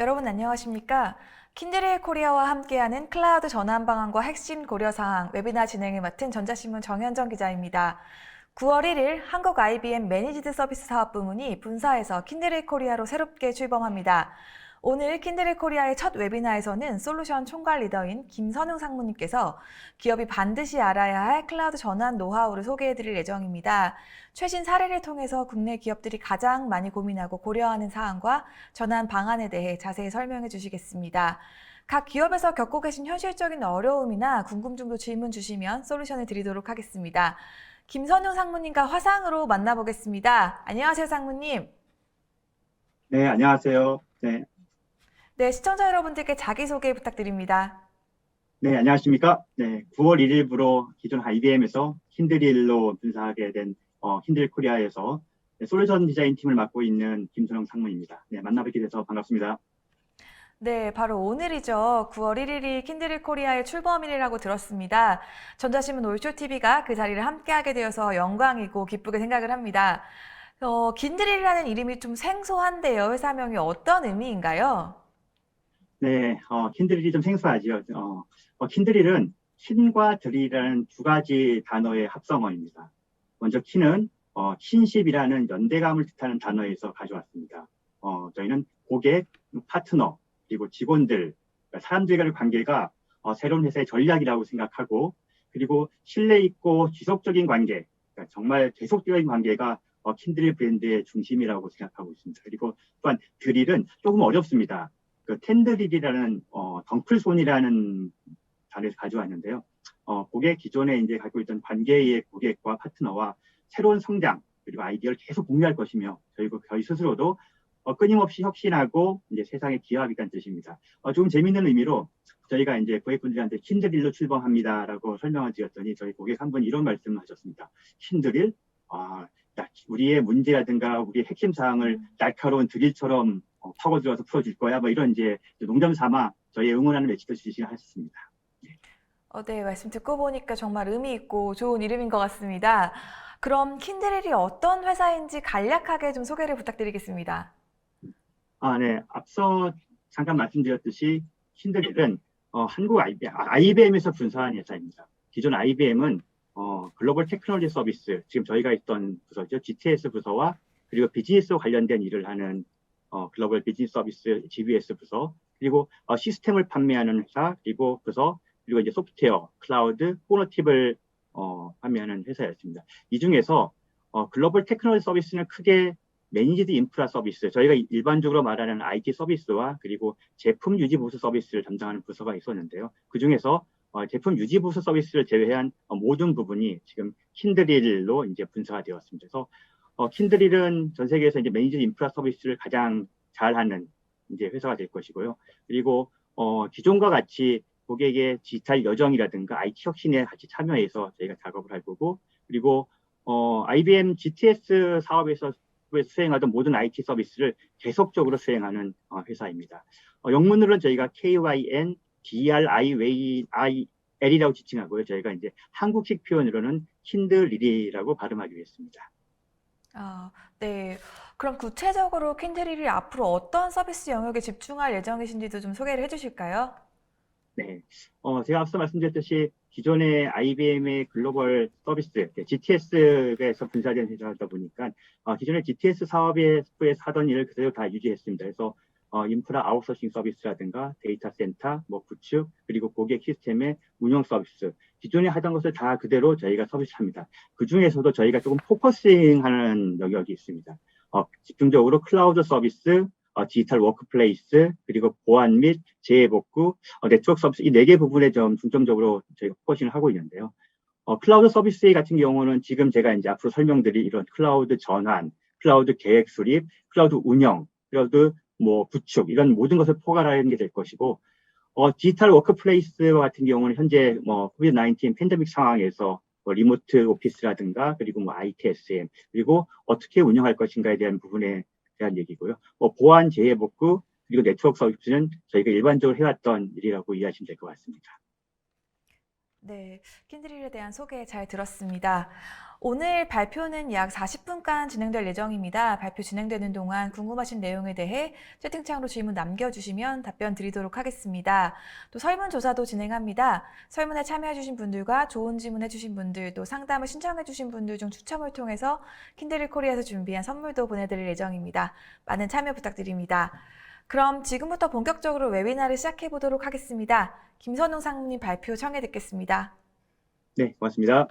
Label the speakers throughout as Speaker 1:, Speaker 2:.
Speaker 1: 여러분 안녕하십니까? 킨드릴 코리아와 함께하는 클라우드 전환 방안과 핵심 고려사항 웨비나 진행을 맡은 전자신문 정현정 기자입니다. 9월 1일 한국 IBM 매니지드 서비스 사업 부문이 분사해서 킨드릴 코리아로 새롭게 출범합니다. 오늘 킨드릴 코리아의 첫 웨비나에서는 솔루션 총괄 리더인 김선웅 상무님께서 기업이 반드시 알아야 할 클라우드 전환 노하우를 소개해드릴 예정입니다. 최신 사례를 통해서 국내 기업들이 가장 많이 고민하고 고려하는 사항과 전환 방안에 대해 자세히 설명해 주시겠습니다. 각 기업에서 겪고 계신 현실적인 어려움이나 궁금증도 질문 주시면 솔루션을 드리도록 하겠습니다. 김선웅 상무님과 화상으로 만나보겠습니다. 안녕하세요, 상무님.
Speaker 2: 네, 안녕하세요.
Speaker 1: 네, 시청자 여러분들께 자기소개 부탁드립니다.
Speaker 2: 네, 안녕하십니까. 네, 9월 1일부로 기존 IBM에서 킨드릴로 분사하게 된 킨드릴 코리아에서 솔루션 디자인 팀을 맡고 있는 김선영 상무입니다. 네, 만나뵙게 돼서 반갑습니다.
Speaker 1: 네, 바로 오늘이죠. 9월 1일이 킨드릴 코리아의 출범일이라고 들었습니다. 전자신문 올쇼TV가 그 자리를 함께하게 되어서 영광이고 기쁘게 생각을 합니다. 킨드릴이라는 이름이 좀 생소한데요. 회사명이 어떤 의미인가요?
Speaker 2: 네, 킨드릴이 좀 생소하죠. 킨드릴은 킨과 드릴이라는 두 가지 단어의 합성어입니다. 먼저 킨은 킨십이라는 연대감을 뜻하는 단어에서 가져왔습니다. 저희는 고객, 파트너, 그리고 직원들, 그러니까 사람들과의 관계가 새로운 회사의 전략이라고 생각하고, 그리고 신뢰 있고 지속적인 관계, 그러니까 정말 계속적인 관계가 킨드릴 브랜드의 중심이라고 생각하고 있습니다. 그리고 또한 드릴은 조금 어렵습니다. 그 텐드릴이라는 덩클손이라는 단어에서 가져왔는데요. 고객 기존에 이제 갖고 있던 관계의 고객과 파트너와 새로운 성장 그리고 아이디어를 계속 공유할 것이며 저희 스스로도 끊임없이 혁신하고 이제 세상에 기여하겠다는 뜻입니다. 좀 재밌는 의미로 저희가 이제 고객분들한테 킨드릴로 출범합니다라고 설명을 드렸더니 저희 고객 한 분이 이런 말씀을 하셨습니다. 킨드릴? 우리의 문제라든가 우리의 핵심 사항을 날카로운 드릴처럼 파고들어서 풀어줄 거야. 뭐 이런 이제 농담 삼아 저희 응원하는 메시지도 주시하셨습니다.
Speaker 1: 네, 말씀 듣고 보니까 정말 의미 있고 좋은 이름인 것 같습니다. 그럼 킨드릴이 어떤 회사인지 간략하게 좀 소개를 부탁드리겠습니다.
Speaker 2: 네. 앞서 잠깐 말씀드렸듯이 킨드릴은 한국 IBM에서 분사한 회사입니다. 기존 IBM은 글로벌 테크놀로지 서비스, 지금 저희가 있던 부서죠. GTS 부서와 그리고 비즈니스와 관련된 일을 하는 글로벌 비즈니스 서비스 GBS 부서, 그리고 시스템을 판매하는 회사, 그리고 이제 소프트웨어, 클라우드, 포너팁을 판매하는 회사였습니다. 이 중에서 글로벌 테크놀로지 서비스는 크게 매니지드 인프라 서비스, 저희가 일반적으로 말하는 IT 서비스와 그리고 제품 유지 보수 서비스를 담당하는 부서가 있었는데요. 그 중에서 제품 유지 보수 서비스를 제외한 모든 부분이 지금 킨드릴로 이제 분사가 되었습니다. 그래서 킨드릴은 전 세계에서 이제 매니지드 인프라 서비스를 가장 잘하는 이제 회사가 될 것이고요. 그리고 기존과 같이 고객의 디지털 여정이라든가 IT 혁신에 같이 참여해서 저희가 작업을 할 거고, 그리고 IBM GTS 사업에서 수행하던 모든 IT 서비스를 계속적으로 수행하는 회사입니다. 영문으로는 저희가 KYN DRIWIL이라고 지칭하고요. 저희가 이제 한국식 표현으로는 킨드릴이라고 발음하기로 했습니다.
Speaker 1: 네. 그럼 구체적으로 킨드릴이 앞으로 어떤 서비스 영역에 집중할 예정이신지도 좀 소개를 해주실까요?
Speaker 2: 네. 제가 앞서 말씀드렸듯이 기존의 IBM의 글로벌 서비스, GTS에서 분사된 회사다 보니까 기존의 GTS 사업에서 하던 일을 그대로 다 유지했습니다. 그래서 인프라 아웃소싱 서비스라든가 데이터 센터, 구축, 그리고 고객 시스템의 운영 서비스, 기존에 하던 것을 다 그대로 저희가 서비스합니다. 그 중에서도 저희가 조금 포커싱하는 영역이 있습니다. 집중적으로 클라우드 서비스, 디지털 워크플레이스, 그리고 보안 및 재해복구, 네트워크 서비스, 이 네 개 부분에 좀 중점적으로 저희가 포커싱을 하고 있는데요. 클라우드 서비스 같은 경우는 지금 제가 이제 앞으로 설명드릴 이런 클라우드 전환, 클라우드 계획 수립, 클라우드 운영, 클라우드 구축, 이런 모든 것을 포괄하는 게 될 것이고, 디지털 워크플레이스 같은 경우는 현재 코비드-19 팬데믹 상황에서 리모트 오피스라든가 그리고 ITSM, 그리고 어떻게 운영할 것인가에 대한 부분에 대한 얘기고요. 보안 재해복구 그리고 네트워크 서비스는 저희가 일반적으로 해왔던 일이라고 이해하시면 될 것 같습니다.
Speaker 1: 네, 킨드릴에 대한 소개 잘 들었습니다. 오늘 발표는 약 40분간 진행될 예정입니다. 발표 진행되는 동안 궁금하신 내용에 대해 채팅창으로 질문 남겨주시면 답변 드리도록 하겠습니다. 또 설문조사도 진행합니다. 설문에 참여해주신 분들과 좋은 질문 해주신 분들, 또 상담을 신청해주신 분들 중 추첨을 통해서 킨들이 코리아에서 준비한 선물도 보내드릴 예정입니다. 많은 참여 부탁드립니다. 그럼 지금부터 본격적으로 웨비나를 시작해 보도록 하겠습니다. 김선웅 상무님 발표 청해 듣겠습니다.
Speaker 2: 네, 고맙습니다.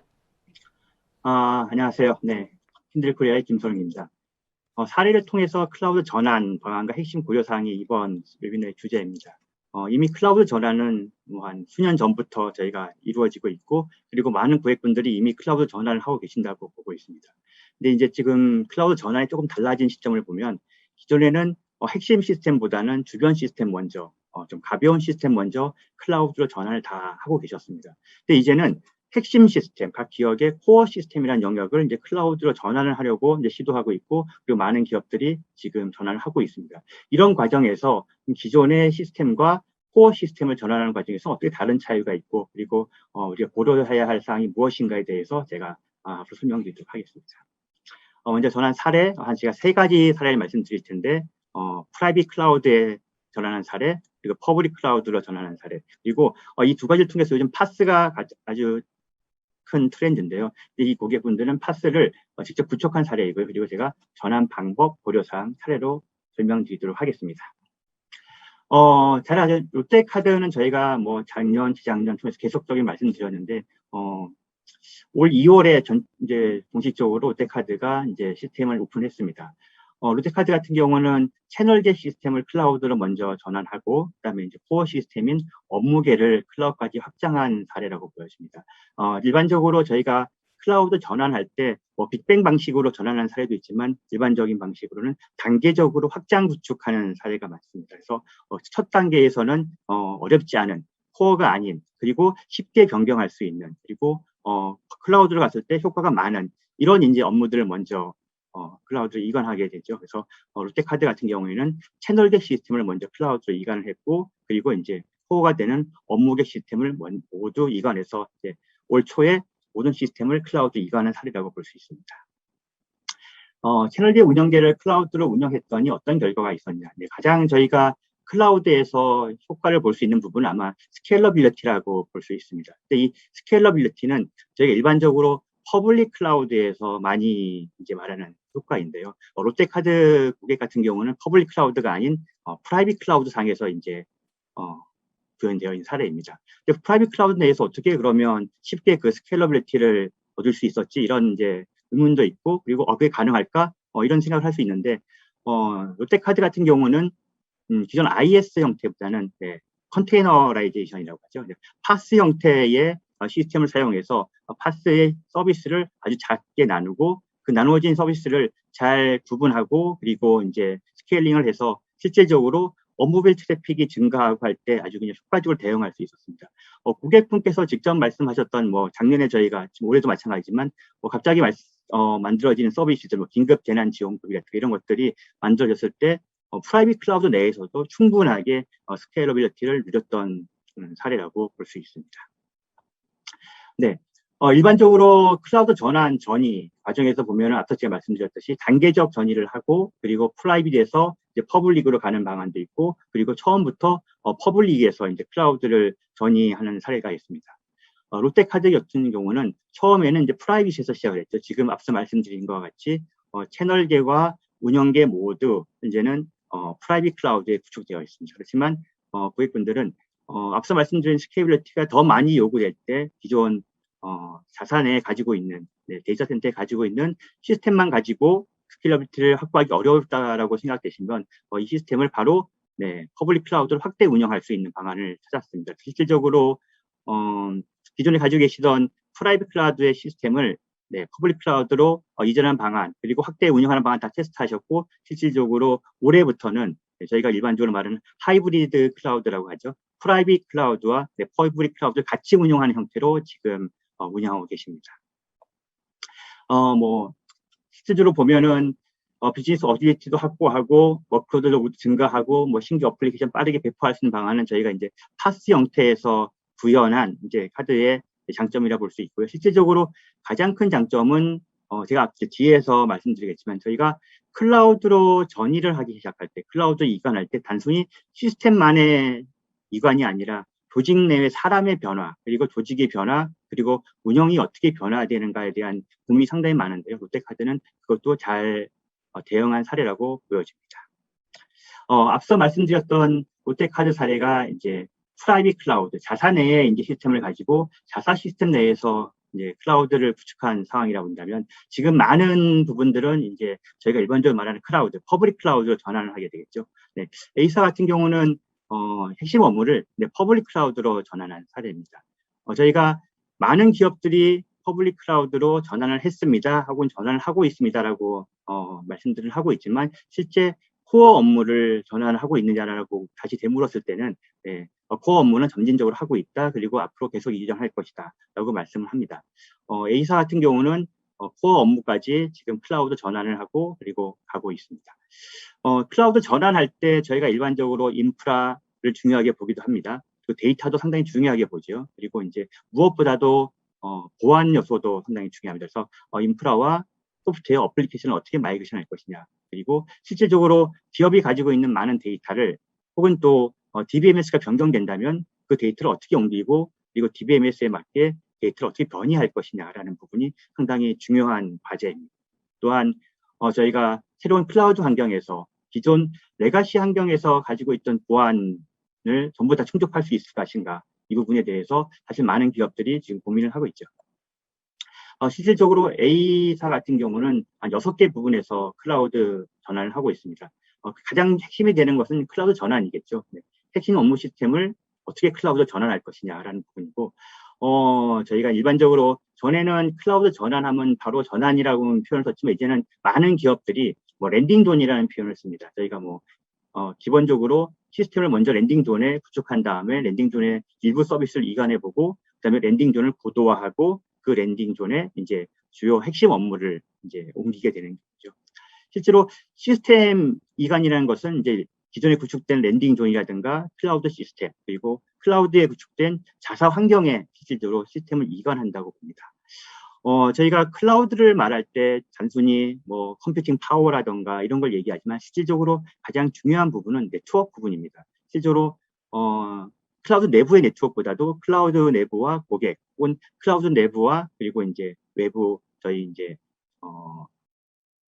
Speaker 2: 안녕하세요. 네, 킨들 코리아의 김선웅입니다. 사례를 통해서 클라우드 전환 방안과 핵심 고려사항이 이번 웨비나의 주제입니다. 이미 클라우드 전환은 한 수년 전부터 저희가 이루어지고 있고, 그리고 많은 고객분들이 이미 클라우드 전환을 하고 계신다고 보고 있습니다. 근데 이제 지금 클라우드 전환이 조금 달라진 시점을 보면, 기존에는 핵심 시스템보다는 주변 시스템 먼저, 좀 가벼운 시스템 먼저 클라우드로 전환을 다 하고 계셨습니다. 근데 이제는 핵심 시스템, 각 기업의 코어 시스템이라는 영역을 이제 클라우드로 전환을 하려고 이제 시도하고 있고, 그리고 많은 기업들이 지금 전환을 하고 있습니다. 이런 과정에서 기존의 시스템과 코어 시스템을 전환하는 과정에서 어떻게 다른 차이가 있고, 그리고 우리가 고려해야 할 사항이 무엇인가에 대해서 제가 앞으로 설명드리도록 하겠습니다. 먼저 전환 사례, 제가 3가지 사례를 말씀드릴 텐데, 프라이빗 클라우드에 전환한 사례, 그리고 퍼블릭 클라우드로 전환한 사례, 그리고 이 2가지를 통해서 요즘 파스가 아주 큰 트렌드인데요. 이 고객분들은 파스를 직접 구축한 사례이고요. 그리고 제가 전환 방법, 고려사항 사례로 설명드리도록 하겠습니다. 잘 아죠. 롯데카드는 저희가 뭐 작년, 재작년 통해서 계속적인 말씀드렸는데, 올 2월에 이제 공식적으로 롯데카드가 이제 시스템을 오픈했습니다. 롯데카드 같은 경우는 채널계 시스템을 클라우드로 먼저 전환하고, 그다음에 이제 코어 시스템인 업무계를 클라우드까지 확장한 사례라고 보여집니다. 일반적으로 저희가 클라우드 전환할 때 뭐 빅뱅 방식으로 전환한 사례도 있지만, 일반적인 방식으로는 단계적으로 확장 구축하는 사례가 많습니다. 그래서 첫 단계에서는 어렵지 않은 코어가 아닌, 그리고 쉽게 변경할 수 있는, 그리고 클라우드로 갔을 때 효과가 많은 이런 이제 업무들을 먼저 클라우드로 이관하게 되죠. 그래서 롯데카드 같은 경우에는 채널계 시스템을 먼저 클라우드로 이관을 했고, 그리고 이제 코어가 되는 업무계 시스템을 모두 이관해서 이제 올 초에 모든 시스템을 클라우드 이관한 사례라고 볼 수 있습니다. 채널계 운영계를 클라우드로 운영했더니 어떤 결과가 있었냐. 네, 가장 저희가 클라우드에서 효과를 볼 수 있는 부분은 아마 스케일러빌리티라고 볼 수 있습니다. 근데 이 스케일러빌리티는 저희가 일반적으로 퍼블릭 클라우드에서 많이 이제 말하는 효과인데요. 롯데카드 고객 같은 경우는 퍼블릭 클라우드가 아닌 프라이빗 클라우드 상에서 이제 구현되어 있는 사례입니다. 근데 프라이빗 클라우드 내에서 어떻게 그러면 쉽게 그 스케일러빌리티를 얻을 수 있었지, 이런 이제 의문도 있고, 그리고 그게 가능할까? 이런 생각을 할 수 있는데, 롯데카드 같은 경우는 기존 IS 형태보다는 컨테이너라이제이션이라고 하죠. 파스 형태의 시스템을 사용해서 파스의 서비스를 아주 작게 나누고, 그 나누어진 서비스를 잘 구분하고, 그리고 이제 스케일링을 해서 실질적으로 업무별 트래픽이 증가하고 할 때 아주 그냥 효과적으로 대응할 수 있었습니다. 고객분께서 직접 말씀하셨던 뭐 작년에 저희가 지금 올해도 마찬가지지만 갑자기 만들어지는 서비스들, 뭐 긴급 재난 지원금 같은 이런 것들이 만들어졌을 때 프라이빗 클라우드 내에서도 충분하게 스케일러빌리티를 누렸던 사례라고 볼 수 있습니다. 네, 일반적으로 클라우드 전환 전이 과정에서 보면 앞서 제가 말씀드렸듯이 단계적 전이를 하고, 그리고 프라이빗에서 이제 퍼블릭으로 가는 방안도 있고, 그리고 처음부터 퍼블릭에서 이제 클라우드를 전이하는 사례가 있습니다. 롯데카드 같은 경우는 처음에는 이제 프라이빗에서 시작을 했죠. 지금 앞서 말씀드린 것과 같이 채널계와 운영계 모두 이제는 프라이빗 클라우드에 구축되어 있습니다. 그렇지만 고객분들은 앞서 말씀드린 스케일러빌리티가 더 많이 요구될 때 기존 자산에 가지고 있는 데이터 센터에 가지고 있는 시스템만 가지고 스케일러빌리티를 확보하기 어렵다라고 생각되시면 이 시스템을 바로 퍼블릭 클라우드를 확대 운영할 수 있는 방안을 찾았습니다. 실질적으로 기존에 가지고 계시던 프라이빗 클라우드의 시스템을 퍼블릭 클라우드로 이전한 방안, 그리고 확대 운영하는 방안 다 테스트하셨고, 실질적으로 올해부터는 저희가 일반적으로 말하는 하이브리드 클라우드라고 하죠. 프라이빗 클라우드와 퍼블릭 클라우드를 같이 운영하는 형태로 지금 운영하고 계십니다. 뭐 실질적으로 보면은 비즈니스 어빌리티도 확보하고, 워크로드도 모두 증가하고, 뭐 신규 어플리케이션 빠르게 배포할 수 있는 방안은 저희가 이제 파스 형태에서 구현한 이제 카드의 장점이라 볼 수 있고요. 실질적으로 가장 큰 장점은 제가 뒤에서 말씀드리겠지만 저희가 클라우드로 전이를 하기 시작할 때, 클라우드 이관할 때 단순히 시스템만의 이관이 아니라 조직 내의 사람의 변화, 그리고 조직의 변화, 그리고 운영이 어떻게 변화되는가에 대한 고민이 상당히 많은데요. 롯데카드는 그것도 잘 대응한 사례라고 보여집니다. 앞서 말씀드렸던 롯데카드 사례가 이제 프라이빗 클라우드, 자사 내에 이제 시스템을 가지고 자사 시스템 내에서 이제 클라우드를 구축한 상황이라고 본다면, 지금 많은 부분들은 이제 저희가 일반적으로 말하는 클라우드, 퍼블릭 클라우드로 전환을 하게 되겠죠. 네, A사 같은 경우는 핵심 업무를 퍼블릭 클라우드로 전환한 사례입니다. 저희가 많은 기업들이 퍼블릭 클라우드로 전환을 했습니다, 혹은 전환을 하고 있습니다라고 말씀들을 하고 있지만, 실제 코어 업무를 전환하고 있느냐라고 다시 되물었을 때는 코어 업무는 점진적으로 하고 있다, 그리고 앞으로 계속 이전할 것이다 라고 말씀을 합니다. A사 같은 경우는 코어 업무까지 지금 클라우드 전환을 하고 그리고 가고 있습니다. 클라우드 전환할 때 저희가 일반적으로 인프라를 중요하게 보기도 합니다. 그 데이터도 상당히 중요하게 보죠. 그리고 이제 무엇보다도 보안 요소도 상당히 중요합니다. 그래서 인프라와 소프트웨어 어플리케이션을 어떻게 마이그레이션 할 것이냐, 그리고 실질적으로 기업이 가지고 있는 많은 데이터를, 혹은 또 DBMS가 변경된다면 그 데이터를 어떻게 옮기고, 그리고 DBMS에 맞게 데이터를 어떻게 변이할 것이냐라는 부분이 상당히 중요한 과제입니다. 또한 저희가 새로운 클라우드 환경에서 기존 레가시 환경에서 가지고 있던 보안을 전부 다 충족할 수 있을 것인가, 이 부분에 대해서 사실 많은 기업들이 지금 고민을 하고 있죠. 실질적으로 A사 같은 경우는 한 6개 부분에서 클라우드 전환을 하고 있습니다. 가장 핵심이 되는 것은 클라우드 전환이겠죠. 네. 핵심 업무 시스템을 어떻게 클라우드 전환할 것이냐라는 부분이고, 저희가 일반적으로 전에는 클라우드 전환하면 바로 전환이라고 표현을 썼지만, 이제는 많은 기업들이 뭐 랜딩 존이라는 표현을 씁니다. 저희가 기본적으로 시스템을 먼저 랜딩 존에 구축한 다음에 랜딩 존의 일부 서비스를 이관해보고, 그다음에 랜딩 존을 고도화하고 그 랜딩 존에 이제 주요 핵심 업무를 이제 옮기게 되는 거죠. 실제로 시스템 이관이라는 것은 이제 기존에 구축된 랜딩 존이라든가 클라우드 시스템, 그리고 클라우드에 구축된 자사 환경에 실질적으로 시스템을 이관한다고 봅니다. 저희가 클라우드를 말할 때 단순히 컴퓨팅 파워라든가 이런 걸 얘기하지만, 실질적으로 가장 중요한 부분은 네트워크 부분입니다. 실제로 클라우드 내부의 네트워크보다도 클라우드 내부와 고객, 혹은 클라우드 내부와 그리고 이제 외부 저희 이제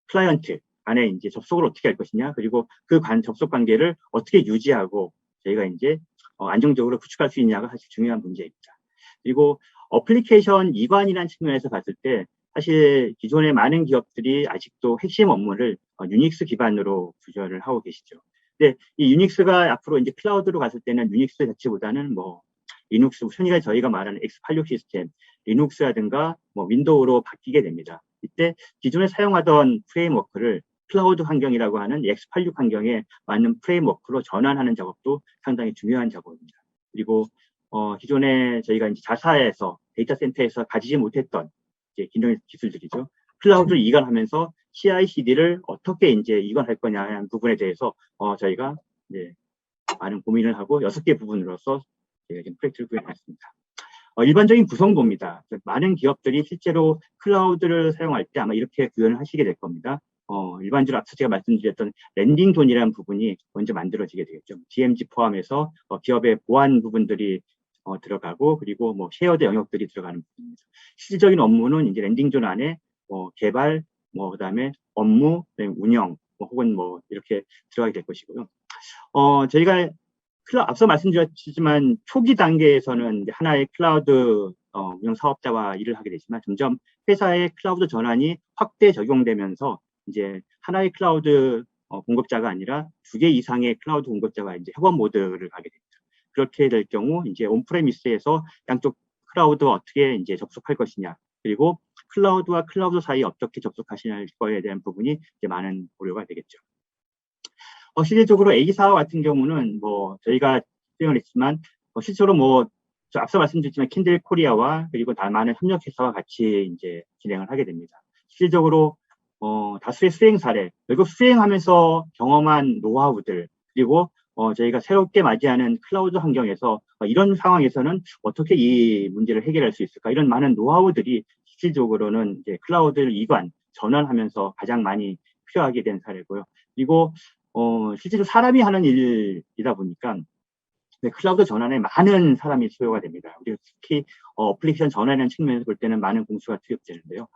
Speaker 2: 클라이언트 안에 이제 접속을 어떻게 할 것이냐, 그리고 그 접속 관계를 어떻게 유지하고 저희가 이제 안정적으로 구축할 수 있냐가 사실 중요한 문제입니다. 그리고 어플리케이션 이관이라는 측면에서 봤을 때, 사실 기존의 많은 기업들이 아직도 핵심 업무를 유닉스 기반으로 구현을 하고 계시죠. 근데 이 유닉스가 앞으로 이제 클라우드로 갔을 때는 유닉스 자체보다는 리눅스, 흔히 저희가 말하는 x86 시스템, 리눅스라든가 윈도우로 바뀌게 됩니다. 이때 기존에 사용하던 프레임워크를 클라우드 환경이라고 하는 x86 환경에 맞는 프레임워크로 전환하는 작업도 상당히 중요한 작업입니다. 그리고 기존에 저희가 이제 자사에서 데이터 센터에서 가지지 못했던 이제 기존의 기술들이죠. 클라우드를 이관하면서 CI/CD를 어떻게 이제 이관할 거냐는 부분에 대해서 저희가 이제 많은 고민을 하고 6개 부분으로서 저희가 지금 프로젝트를 구현했습니다. 일반적인 구성도입니다. 많은 기업들이 실제로 클라우드를 사용할 때 아마 이렇게 구현을 하시게 될 겁니다. 일반적으로 앞서 제가 말씀드렸던 랜딩 존이라는 부분이 먼저 만들어지게 되겠죠. DMZ 포함해서 기업의 보안 부분들이 들어가고, 그리고 쉐어드 영역들이 들어가는 부분입니다. 실질적인 업무는 이제 랜딩 존 안에 개발, 그다음에 업무, 운영, 혹은 이렇게 들어가게 될 것이고요. 저희가 앞서 말씀드렸지만 초기 단계에서는 이제 하나의 클라우드 운영 사업자와 일을 하게 되지만, 점점 회사의 클라우드 전환이 확대 적용되면서 이제 하나의 클라우드 공급자가 아니라 2개 이상의 클라우드 공급자와 이제 협업 모드를 가게 됩니다. 그렇게 될 경우 이제 온프레미스에서 양쪽 클라우드 어떻게 이제 접속할 것이냐, 그리고 클라우드와 클라우드 사이 어떻게 접속하시냐 거에 대한 부분이 이제 많은 고려가 되겠죠. 실질적으로 A사 같은 경우는 저희가 수행을 했지만, 실제로 앞서 말씀드렸지만 킨들 코리아와 그리고 많은 협력회사와 같이 이제 진행을 하게 됩니다. 실질적으로 다수의 수행 사례, 결국 수행하면서 경험한 노하우들, 그리고 저희가 새롭게 맞이하는 클라우드 환경에서 이런 상황에서는 어떻게 이 문제를 해결할 수 있을까? 이런 많은 노하우들이 실질적으로는 이제 클라우드 이관, 전환하면서 가장 많이 필요하게 된 사례고요. 그리고 실제로 사람이 하는 일이다 보니까 네, 클라우드 전환에 많은 사람이 소요가 됩니다. 우리가 특히 어플리케이션 전환하는 측면에서 볼 때는 많은 공수가 투입되는데요.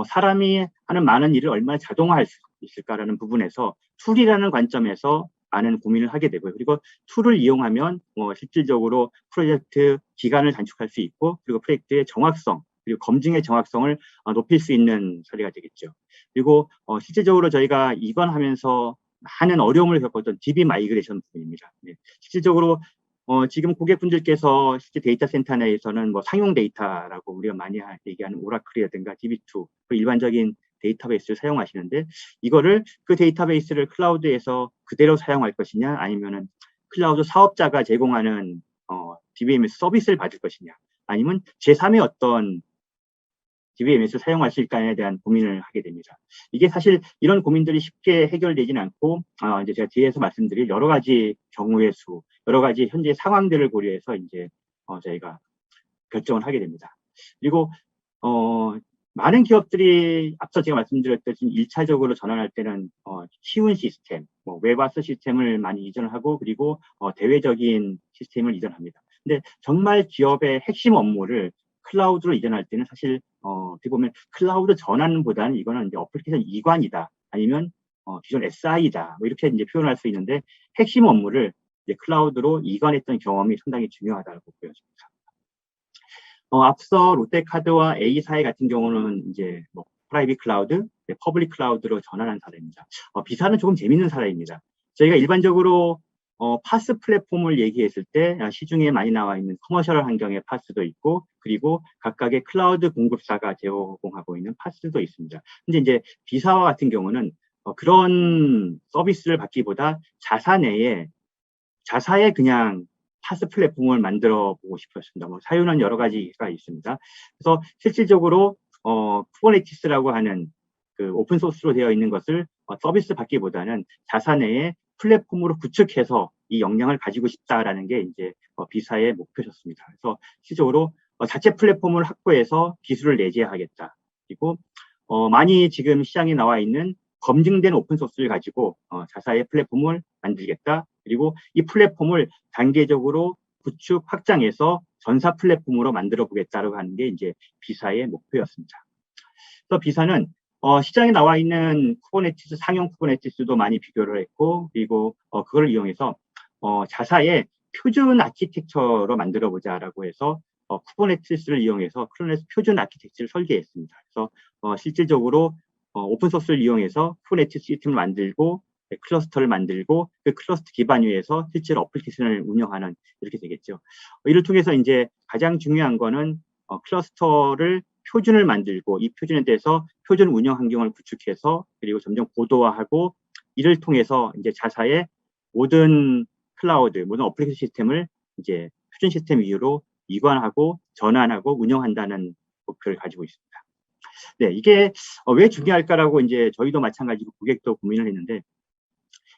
Speaker 2: 사람이 하는 많은 일을 얼마나 자동화할 수 있을까라는 부분에서 툴이라는 관점에서 많은 고민을 하게 되고요. 그리고 툴을 이용하면 실질적으로 프로젝트 기간을 단축할 수 있고, 그리고 프로젝트의 정확성, 그리고 검증의 정확성을 높일 수 있는 사례가 되겠죠. 그리고 실질적으로 저희가 이관하면서 많은 어려움을 겪었던 DB 마이그레이션 부분입니다. 네, 실질적으로 지금 고객분들께서 실제 데이터 센터 내에서는 뭐 상용 데이터라고 우리가 많이 얘기하는 오라클이라든가 DB2, 그 일반적인 데이터베이스를 사용하시는데, 이거를 그 데이터베이스를 클라우드에서 그대로 사용할 것이냐, 아니면은 클라우드 사업자가 제공하는 DBMS 서비스를 받을 것이냐, 아니면 제3의 어떤 DBMS를 사용할 수 있을까에 대한 고민을 하게 됩니다. 이게 사실 이런 고민들이 쉽게 해결되지는 않고, 이제 제가 뒤에서 말씀드릴 여러 가지 경우의 수, 여러 가지 현재 상황들을 고려해서 이제 저희가 결정을 하게 됩니다. 그리고 많은 기업들이 앞서 제가 말씀드렸듯이 1차적으로 전환할 때는 쉬운 시스템, 웹아스 시스템을 많이 이전을 하고, 그리고 대외적인 시스템을 이전합니다. 근데 정말 기업의 핵심 업무를 클라우드로 이전할 때는 사실 어떻게 보면 클라우드 전환보다는 이거는 이제 어플리케이션 이관이다, 아니면 기존 SI다, 뭐 이렇게 이제 표현할 수 있는데, 핵심 업무를 이제 클라우드로 이관했던 경험이 상당히 중요하다고 보여집니다. 앞서 롯데카드와 A사의 같은 경우는 이제 뭐 프라이빗 클라우드, 퍼블릭 클라우드로 전환한 사례입니다. 비사는 조금 재밌는 사례입니다. 저희가 일반적으로 파스 플랫폼을 얘기했을 때 시중에 많이 나와 있는 커머셜 환경의 파스도 있고, 그리고 각각의 클라우드 공급사가 제공하고 있는 파스도 있습니다. 근데 이제 비사와 같은 경우는 그런 서비스를 받기보다 자사의 그냥 파스 플랫폼을 만들어 보고 싶었습니다. 뭐 사유는 여러 가지가 있습니다. 그래서 실질적으로 쿠버네티스라고 하는 그 오픈 소스로 되어 있는 것을 서비스 받기보다는 자사 내에 플랫폼으로 구축해서 이 역량을 가지고 싶다라는 게 이제 비사의 목표였습니다. 그래서 실질적으로 자체 플랫폼을 확보해서 기술을 내재하겠다. 그리고 많이 지금 시장에 나와 있는 검증된 오픈 소스를 가지고 자사의 플랫폼을 만들겠다. 그리고 이 플랫폼을 단계적으로 구축 확장해서 전사 플랫폼으로 만들어 보겠다라고 하는 게 이제 비사의 목표였습니다. 그래서 비사는 시장에 나와 있는 쿠버네티스, 상용 쿠버네티스도 많이 비교를 했고, 그리고 그걸 이용해서 자사의 표준 아키텍처로 만들어 보자라고 해서 쿠버네티스를 이용해서 쿠버네티스 표준 아키텍처를 설계했습니다. 그래서 실질적으로 오픈소스를 이용해서 쿠버네티스 시스템을 만들고, 클러스터를 만들고, 그 클러스터 기반 위에서 실제로 어플리케이션을 운영하는, 이렇게 되겠죠. 이를 통해서 이제 가장 중요한 거는 클러스터를 표준을 만들고, 이 표준에 대해서 표준 운영 환경을 구축해서, 그리고 점점 고도화하고, 이를 통해서 이제 자사의 모든 클라우드, 모든 어플리케이션 시스템을 이제 표준 시스템 위로 이관하고 전환하고 운영한다는 목표를 가지고 있습니다. 네, 이게 왜 중요할까라고 이제 저희도 마찬가지고 고객도 고민을 했는데,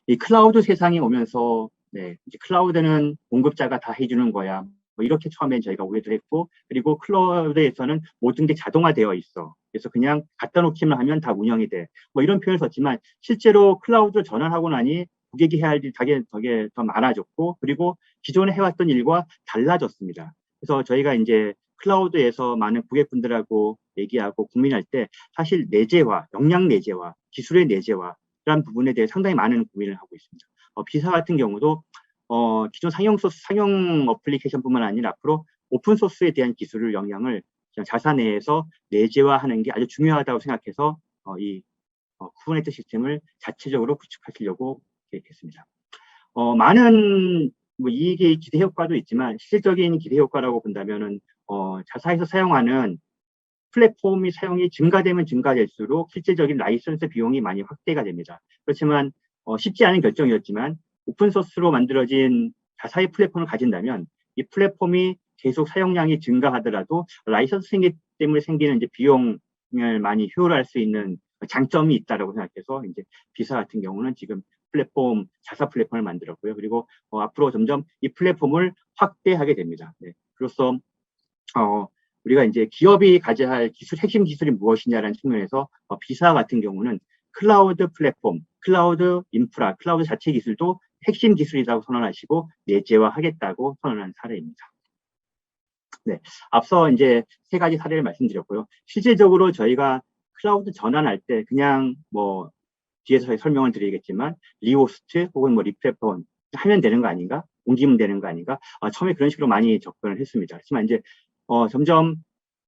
Speaker 2: 이 클라우드 세상에 오면서 네, 이제 클라우드는 공급자가 다 해주는 거야, 뭐 이렇게 처음엔 저희가 오해도 했고, 그리고 클라우드에서는 모든 게 자동화되어 있어, 그래서 그냥 갖다 놓기만 하면 다 운영이 돼, 뭐 이런 표현을 썼지만, 실제로 클라우드로 전환하고 나니 고객이 해야 할 일이 되게 더 많아졌고, 그리고 기존에 해왔던 일과 달라졌습니다. 그래서 저희가 이제 클라우드에서 많은 고객분들하고 얘기하고 고민할 때 사실 내재화, 역량 내재화, 기술의 내재화라는 부분에 대해 상당히 많은 고민을 하고 있습니다. 비사 같은 경우도 기존 상용 어플리케이션뿐만 아니라 앞으로 오픈 소스에 대한 기술을 역량을 자사 내에서 내재화하는 게 아주 중요하다고 생각해서 이 쿠버네티스 시스템을 자체적으로 구축하시려고 계획했습니다. 많은 뭐 이익의 기대 효과도 있지만, 실질적인 기대 효과라고 본다면은 자사에서 사용하는 플랫폼이 사용이 증가되면 증가될수록 실질적인 라이선스 비용이 많이 확대가 됩니다. 그렇지만 쉽지 않은 결정이었지만, 오픈소스로 만들어진 자사의 플랫폼을 가진다면 이 플랫폼이 계속 사용량이 증가하더라도 라이선스 때문에 생기는 이제 비용을 많이 효율할 수 있는 장점이 있다라고 생각해서 이제 비사 같은 경우는 지금 플랫폼, 자사 플랫폼을 만들었고요. 그리고 앞으로 점점 이 플랫폼을 확대하게 됩니다. 네. 그로써 우리가 이제 기업이 가져야 할 핵심 기술이 무엇이냐라는 측면에서 비사 같은 경우는 클라우드 플랫폼, 클라우드 인프라, 클라우드 자체 기술도 핵심 기술이라고 선언하시고 내재화하겠다고 선언한 사례입니다. 네, 앞서 이제 3가지 사례를 말씀드렸고요. 실질적으로 저희가 클라우드 전환할 때 그냥 뭐 뒤에서 설명을 드리겠지만 리호스트 혹은 뭐 리플랫폼 하면 되는 거 아닌가? 옮기면 되는 거 아닌가? 처음에 그런 식으로 많이 접근을 했습니다. 하지만 이제 점점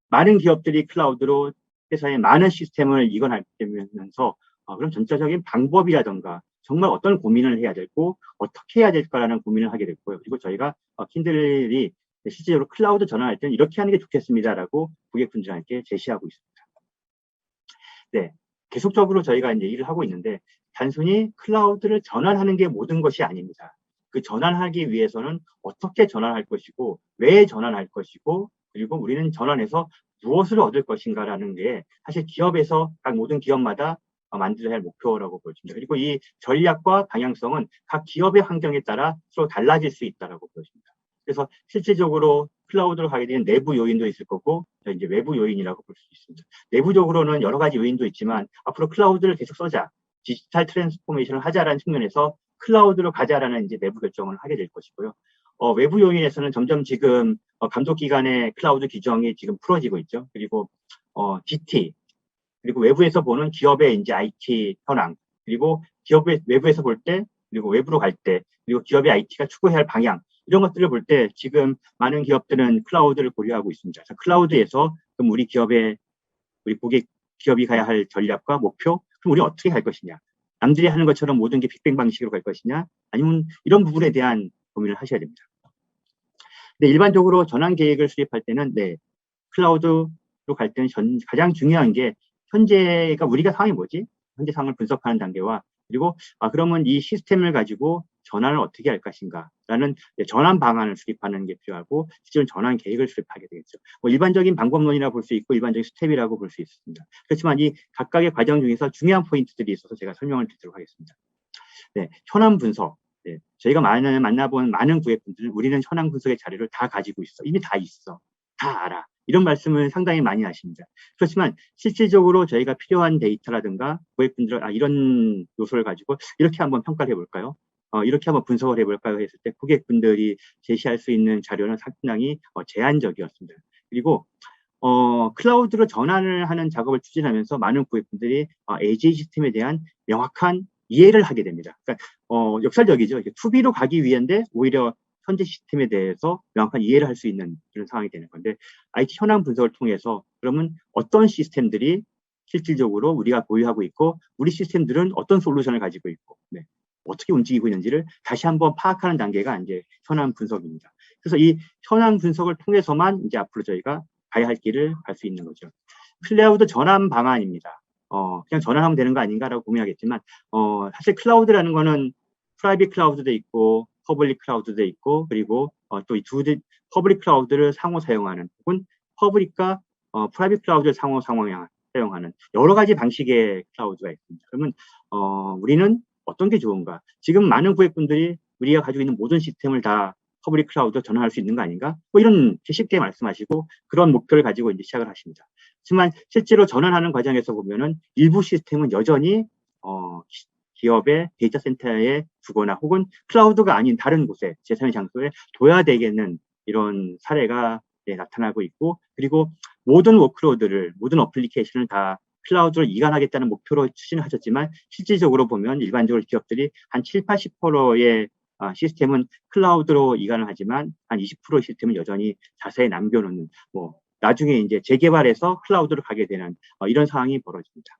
Speaker 2: 많은 기업들이 클라우드로 회사의 많은 시스템을 이관하게 되면서 그럼 전체적인 방법이라던가 정말 어떤 고민을 해야 되고 어떻게 해야 될까라는 고민을 하게 됐고요. 그리고 저희가 킨들이 실제로 클라우드 전환할 때는 이렇게 하는 게 좋겠습니다라고 고객분들한테 제시하고 있습니다. 네, 계속적으로 저희가 이제 일을 하고 있는데 단순히 클라우드를 전환하는 게 모든 것이 아닙니다. 그 전환하기 위해서는 어떻게 전환할 것이고 왜 전환할 것이고 그리고 우리는 전환해서 무엇을 얻을 것인가라는 게 사실 기업에서 각 모든 기업마다 만들어야 할 목표라고 보여집니다. 그리고 이 전략과 방향성은 각 기업의 환경에 따라 서로 달라질 수 있다고 보여집니다. 그래서 실질적으로 클라우드로 가게 되는 내부 요인도 있을 거고 이제 외부 요인이라고 볼 수 있습니다. 내부적으로는 여러 가지 요인도 있지만 앞으로 클라우드를 계속 써자, 디지털 트랜스포메이션을 하자라는 측면에서 클라우드로 가자라는 이제 내부 결정을 하게 될 것이고요. 외부 요인에서는 점점 지금 감독기관의 클라우드 규정이 지금 풀어지고 있죠. 그리고 DT 그리고 외부에서 보는 기업의 이제 IT 현황 그리고 기업의 외부에서 볼 때 그리고 외부로 갈 때 그리고 기업의 IT가 추구해야 할 방향 이런 것들을 볼 때 지금 많은 기업들은 클라우드를 고려하고 있습니다. 그래서 클라우드에서 그럼 우리 기업이 가야 할 전략과 목표 그럼 우리 어떻게 갈 것이냐 남들이 하는 것처럼 모든 게 빅뱅 방식으로 갈 것이냐 아니면 이런 부분에 대한 고민을 하셔야 됩니다. 근데 일반적으로 전환 계획을 수립할 때는 클라우드로 갈 때는 가장 중요한 게 현재가 우리가 상황이 뭐지? 현재 상황을 분석하는 단계와 그리고 그러면 이 시스템을 가지고 전환을 어떻게 할 것인가 라는 전환 방안을 수립하는 게 필요하고 실제로 전환 계획을 수립하게 되겠죠. 뭐 일반적인 방법론이라 볼 수 있고 일반적인 스텝이라고 볼 수 있습니다. 그렇지만 이 각각의 과정 중에서 중요한 포인트들이 있어서 제가 설명을 드리도록 하겠습니다. 네, 현황 분석. 네, 저희가 만나본 많은 고객분들은 우리는 현황 분석의 자료를 다 가지고 있어. 이미 다 있어. 다 알아. 이런 말씀을 상당히 많이 하십니다. 그렇지만 실질적으로 저희가 필요한 데이터라든가 고객분들은 이런 요소를 가지고 이렇게 한번 평가를 해볼까요? 이렇게 한번 분석을 해볼까요? 했을 때 고객분들이 제시할 수 있는 자료는 상당히 제한적이었습니다. 그리고 클라우드로 전환을 하는 작업을 추진하면서 많은 고객분들이 AJ 시스템에 대한 명확한 이해를 하게 됩니다. 그러니까 역설적이죠. 투비로 가기 위한데 오히려 현재 시스템에 대해서 명확한 이해를 할 수 있는 그런 상황이 되는 건데 IT 현황 분석을 통해서 그러면 어떤 시스템들이 실질적으로 우리가 보유하고 있고 우리 시스템들은 어떤 솔루션을 가지고 있고 어떻게 움직이고 있는지를 다시 한번 파악하는 단계가 이제 현황 분석입니다. 그래서 이 현황 분석을 통해서만 이제 앞으로 저희가 가야 할 길을 갈 수 있는 거죠. 클라우드 전환 방안입니다. 그냥 전환하면 되는 거 아닌가라고 고민하겠지만 사실 클라우드라는 거는 프라이빗 클라우드도 있고 퍼블릭 클라우드도 있고 그리고 또 이 퍼블릭 클라우드를 상호 사용하는 혹은 퍼블릭과 프라이빗 클라우드를 상호 사용하는 여러 가지 방식의 클라우드가 있습니다. 그러면 우리는 어떤 게 좋은가? 지금 많은 고객분들이 우리가 가지고 있는 모든 시스템을 다 퍼블릭 클라우드로 전환할 수 있는 거 아닌가? 뭐 이런 쉽게 말씀하시고 그런 목표를 가지고 이제 시작을 하십니다. 하지만 실제로 전환하는 과정에서 보면은 일부 시스템은 여전히 기업의 데이터 센터에 두거나 혹은 클라우드가 아닌 다른 곳에 제3의 장소에 둬야 되겠는 이런 사례가 나타나고 있고 그리고 모든 워크로드를 모든 어플리케이션을 다 클라우드로 이관하겠다는 목표로 추진을 하셨지만 실질적으로 보면 일반적으로 기업들이 한 70~80%의 시스템은 클라우드로 이관을 하지만 한 20% 시스템은 여전히 자사에 남겨놓는 나중에 이제 재개발해서 클라우드로 가게 되는 이런 상황이 벌어집니다.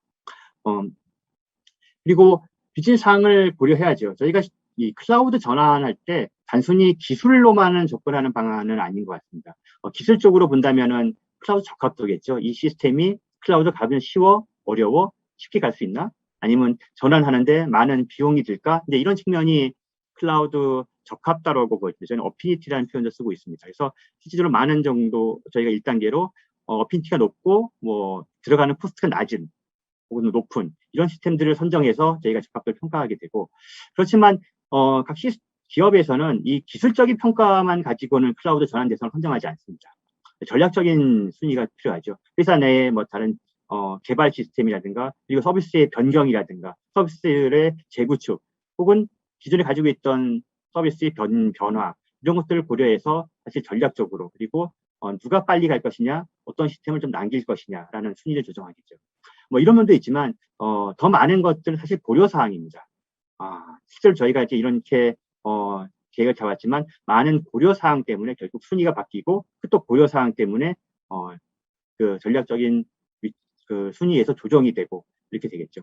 Speaker 2: 그리고 비즈니스 사항을 고려해야죠. 저희가 이 클라우드 전환할 때 단순히 기술로만 접근하는 방안은 아닌 것 같습니다. 기술적으로 본다면은 클라우드 적합도겠죠. 이 시스템이 클라우드 가면 쉬워, 어려워, 쉽게 갈 수 있나? 아니면 전환하는데 많은 비용이 들까? 근데 이런 측면이 클라우드 적합다라고 보여집니다. 저는 어피니티라는 표현을 쓰고 있습니다. 그래서 실질적으로 많은 정도 저희가 1단계로 어피니티가 높고 들어가는 코스트가 낮은 혹은 높은 이런 시스템들을 선정해서 저희가 적합도를 평가하게 되고, 그렇지만 각 기업에서는 이 기술적인 평가만 가지고는 클라우드 전환 대상을 선정하지 않습니다. 전략적인 순위가 필요하죠. 회사 내에 뭐 다른 개발 시스템이라든가, 그리고 서비스의 변경이라든가, 서비스의 재구축, 혹은 기존에 가지고 있던 서비스의 변화, 이런 것들을 고려해서 사실 전략적으로, 그리고 누가 빨리 갈 것이냐, 어떤 시스템을 좀 남길 것이냐라는 순위를 조정하겠죠. 뭐 이런 면도 있지만 더 많은 것들은 사실 고려사항입니다. 실제로 저희가 이제 이렇게 계획을 잡았지만 많은 고려사항 때문에 결국 순위가 바뀌고, 또 고려사항 때문에 그 전략적인 그 순위에서 조정이 되고 이렇게 되겠죠.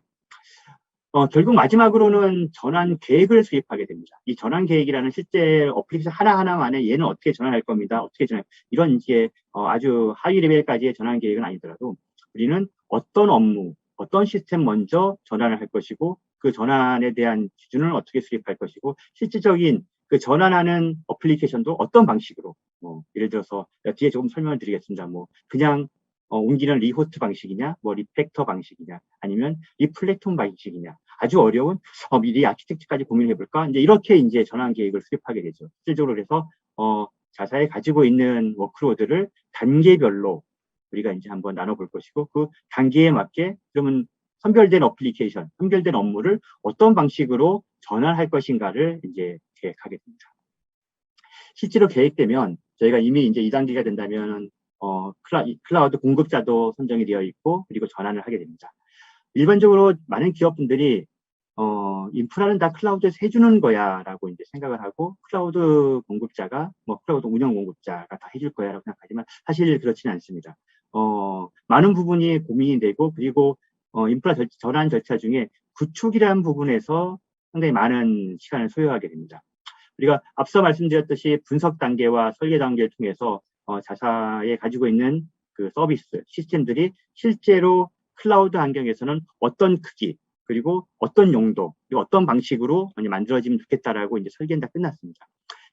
Speaker 2: 결국 마지막으로는 전환 계획을 수립하게 됩니다. 이 전환 계획이라는 실제 어플리케이션 하나하나만에 얘는 어떻게 전환할 겁니다. 어떻게 전환, 이런 이제 아주 하위 레벨까지의 전환 계획은 아니더라도 우리는 어떤 업무, 어떤 시스템 먼저 전환을 할 것이고, 그 전환에 대한 기준을 어떻게 수립할 것이고, 실질적인 그 전환하는 어플리케이션도 어떤 방식으로, 예를 들어서 뒤에 조금 설명을 드리겠습니다. 뭐 그냥 옮기는 리호스트 방식이냐, 뭐 리팩터 방식이냐, 아니면 리플랫폼 방식이냐, 아주 어려운 미리 아키텍처까지 고민해볼까, 이제 이렇게 이제 전환 계획을 수립하게 되죠. 실질적으로 그래서 자사에 가지고 있는 워크로드를 단계별로 우리가 이제 한번 나눠볼 것이고, 그 단계에 맞게 그러면 선별된 어플리케이션, 선별된 업무를 어떤 방식으로 전환할 것인가를 이제 계획하게 됩니다. 실제로 계획되면 저희가 이미 이제 2단계가 된다면 클라우드 공급자도 선정이 되어 있고, 그리고 전환을 하게 됩니다. 일반적으로 많은 기업분들이 인프라는 다 클라우드에서 해주는 거야 라고 이제 생각을 하고, 클라우드 공급자가 뭐 클라우드 운영 공급자가 다 해줄 거야 라고 생각하지만 사실 그렇지는 않습니다. 많은 부분이 고민이 되고, 그리고 인프라 전환 절차 중에 구축이라는 부분에서 상당히 많은 시간을 소요하게 됩니다. 우리가 앞서 말씀드렸듯이 분석 단계와 설계 단계를 통해서 자사에 가지고 있는 그 서비스, 시스템들이 실제로 클라우드 환경에서는 어떤 크기, 그리고 어떤 용도, 그리고 어떤 방식으로 만들어지면 좋겠다라고 이제 설계는 다 끝났습니다.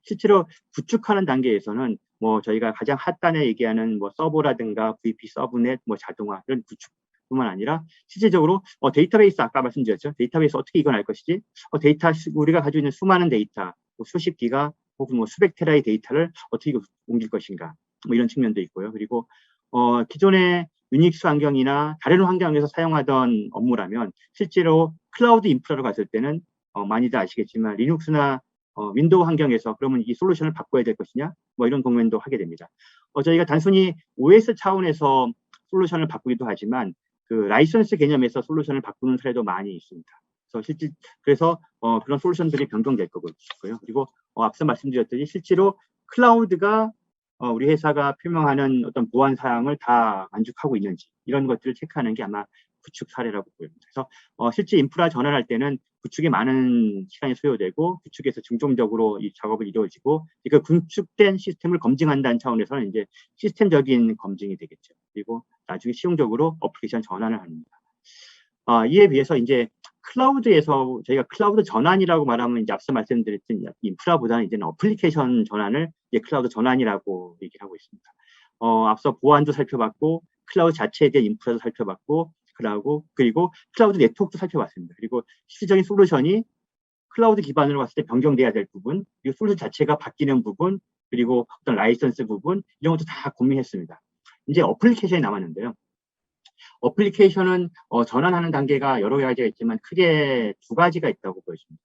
Speaker 2: 실제로 구축하는 단계에서는 뭐 저희가 가장 핫단에 얘기하는 뭐 서버라든가 VP 서브넷, 뭐 자동화, 이런 구축뿐만 아니라 실제적으로 데이터베이스, 아까 말씀드렸죠. 데이터베이스 어떻게 이건 알 것이지? 데이터, 우리가 가지고 있는 수많은 데이터, 뭐 수십 기가 혹은 뭐 수백 테라의 데이터를 어떻게 옮길 것인가, 뭐 이런 측면도 있고요. 그리고 기존의 유닉스 환경이나 다른 환경에서 사용하던 업무라면 실제로 클라우드 인프라로 갔을 때는 많이들 아시겠지만 리눅스나 윈도우 환경에서 그러면 이 솔루션을 바꿔야 될 것이냐, 뭐 이런 고민도 하게 됩니다. 저희가 단순히 OS 차원에서 솔루션을 바꾸기도 하지만 그 라이선스 개념에서 솔루션을 바꾸는 사례도 많이 있습니다. 그래서 그런 솔루션들이 변경될 거고요. 그리고 앞서 말씀드렸듯이 실제로 클라우드가 우리 회사가 표명하는 어떤 보안 사항을 다 만족하고 있는지, 이런 것들을 체크하는 게 아마 구축 사례라고 보입니다. 그래서 실제 인프라 전환할 때는 구축에 많은 시간이 소요되고, 구축에서 중점적으로 이 작업을 이루어지고, 그 구축된 시스템을 검증한다는 차원에서는 이제 시스템적인 검증이 되겠죠. 그리고 나중에 실용적으로 어플리케이션 전환을 합니다. 이에 비해서 이제 클라우드에서 저희가 클라우드 전환이라고 말하면 이제 앞서 말씀드렸던 인프라보다는 이제는 어플리케이션 전환을 이제 클라우드 전환이라고 얘기를 하고 있습니다. 앞서 보안도 살펴봤고, 클라우드 자체에 대한 인프라도 살펴봤고, 그리고 클라우드 네트워크도 살펴봤습니다. 그리고 실질적인 솔루션이 클라우드 기반으로 갔을 때 변경돼야 될 부분, 그리고 솔루션 자체가 바뀌는 부분, 그리고 어떤 라이선스 부분, 이런 것도 다 고민했습니다. 이제 어플리케이션이 남았는데요. 어플리케이션은 전환하는 단계가 여러 가지가 있지만 크게 두 가지가 있다고 보여집니다.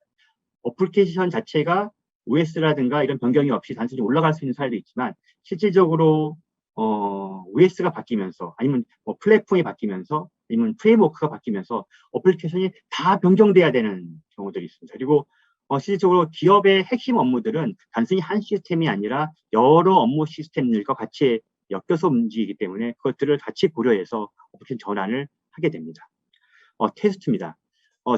Speaker 2: 어플리케이션 자체가 OS라든가 이런 변경이 없이 단순히 올라갈 수 있는 사례도 있지만, 실질적으로 OS가 바뀌면서, 아니면 뭐 플랫폼이 바뀌면서, 아니면 프레임워크가 바뀌면서 어플리케이션이 다 변경돼야 되는 경우들이 있습니다. 그리고 실질적으로 기업의 핵심 업무들은 단순히 한 시스템이 아니라 여러 업무 시스템들과 같이 엮여서 움직이기 때문에 그것들을 같이 고려해서 어플리케이션 전환을 하게 됩니다. 테스트입니다.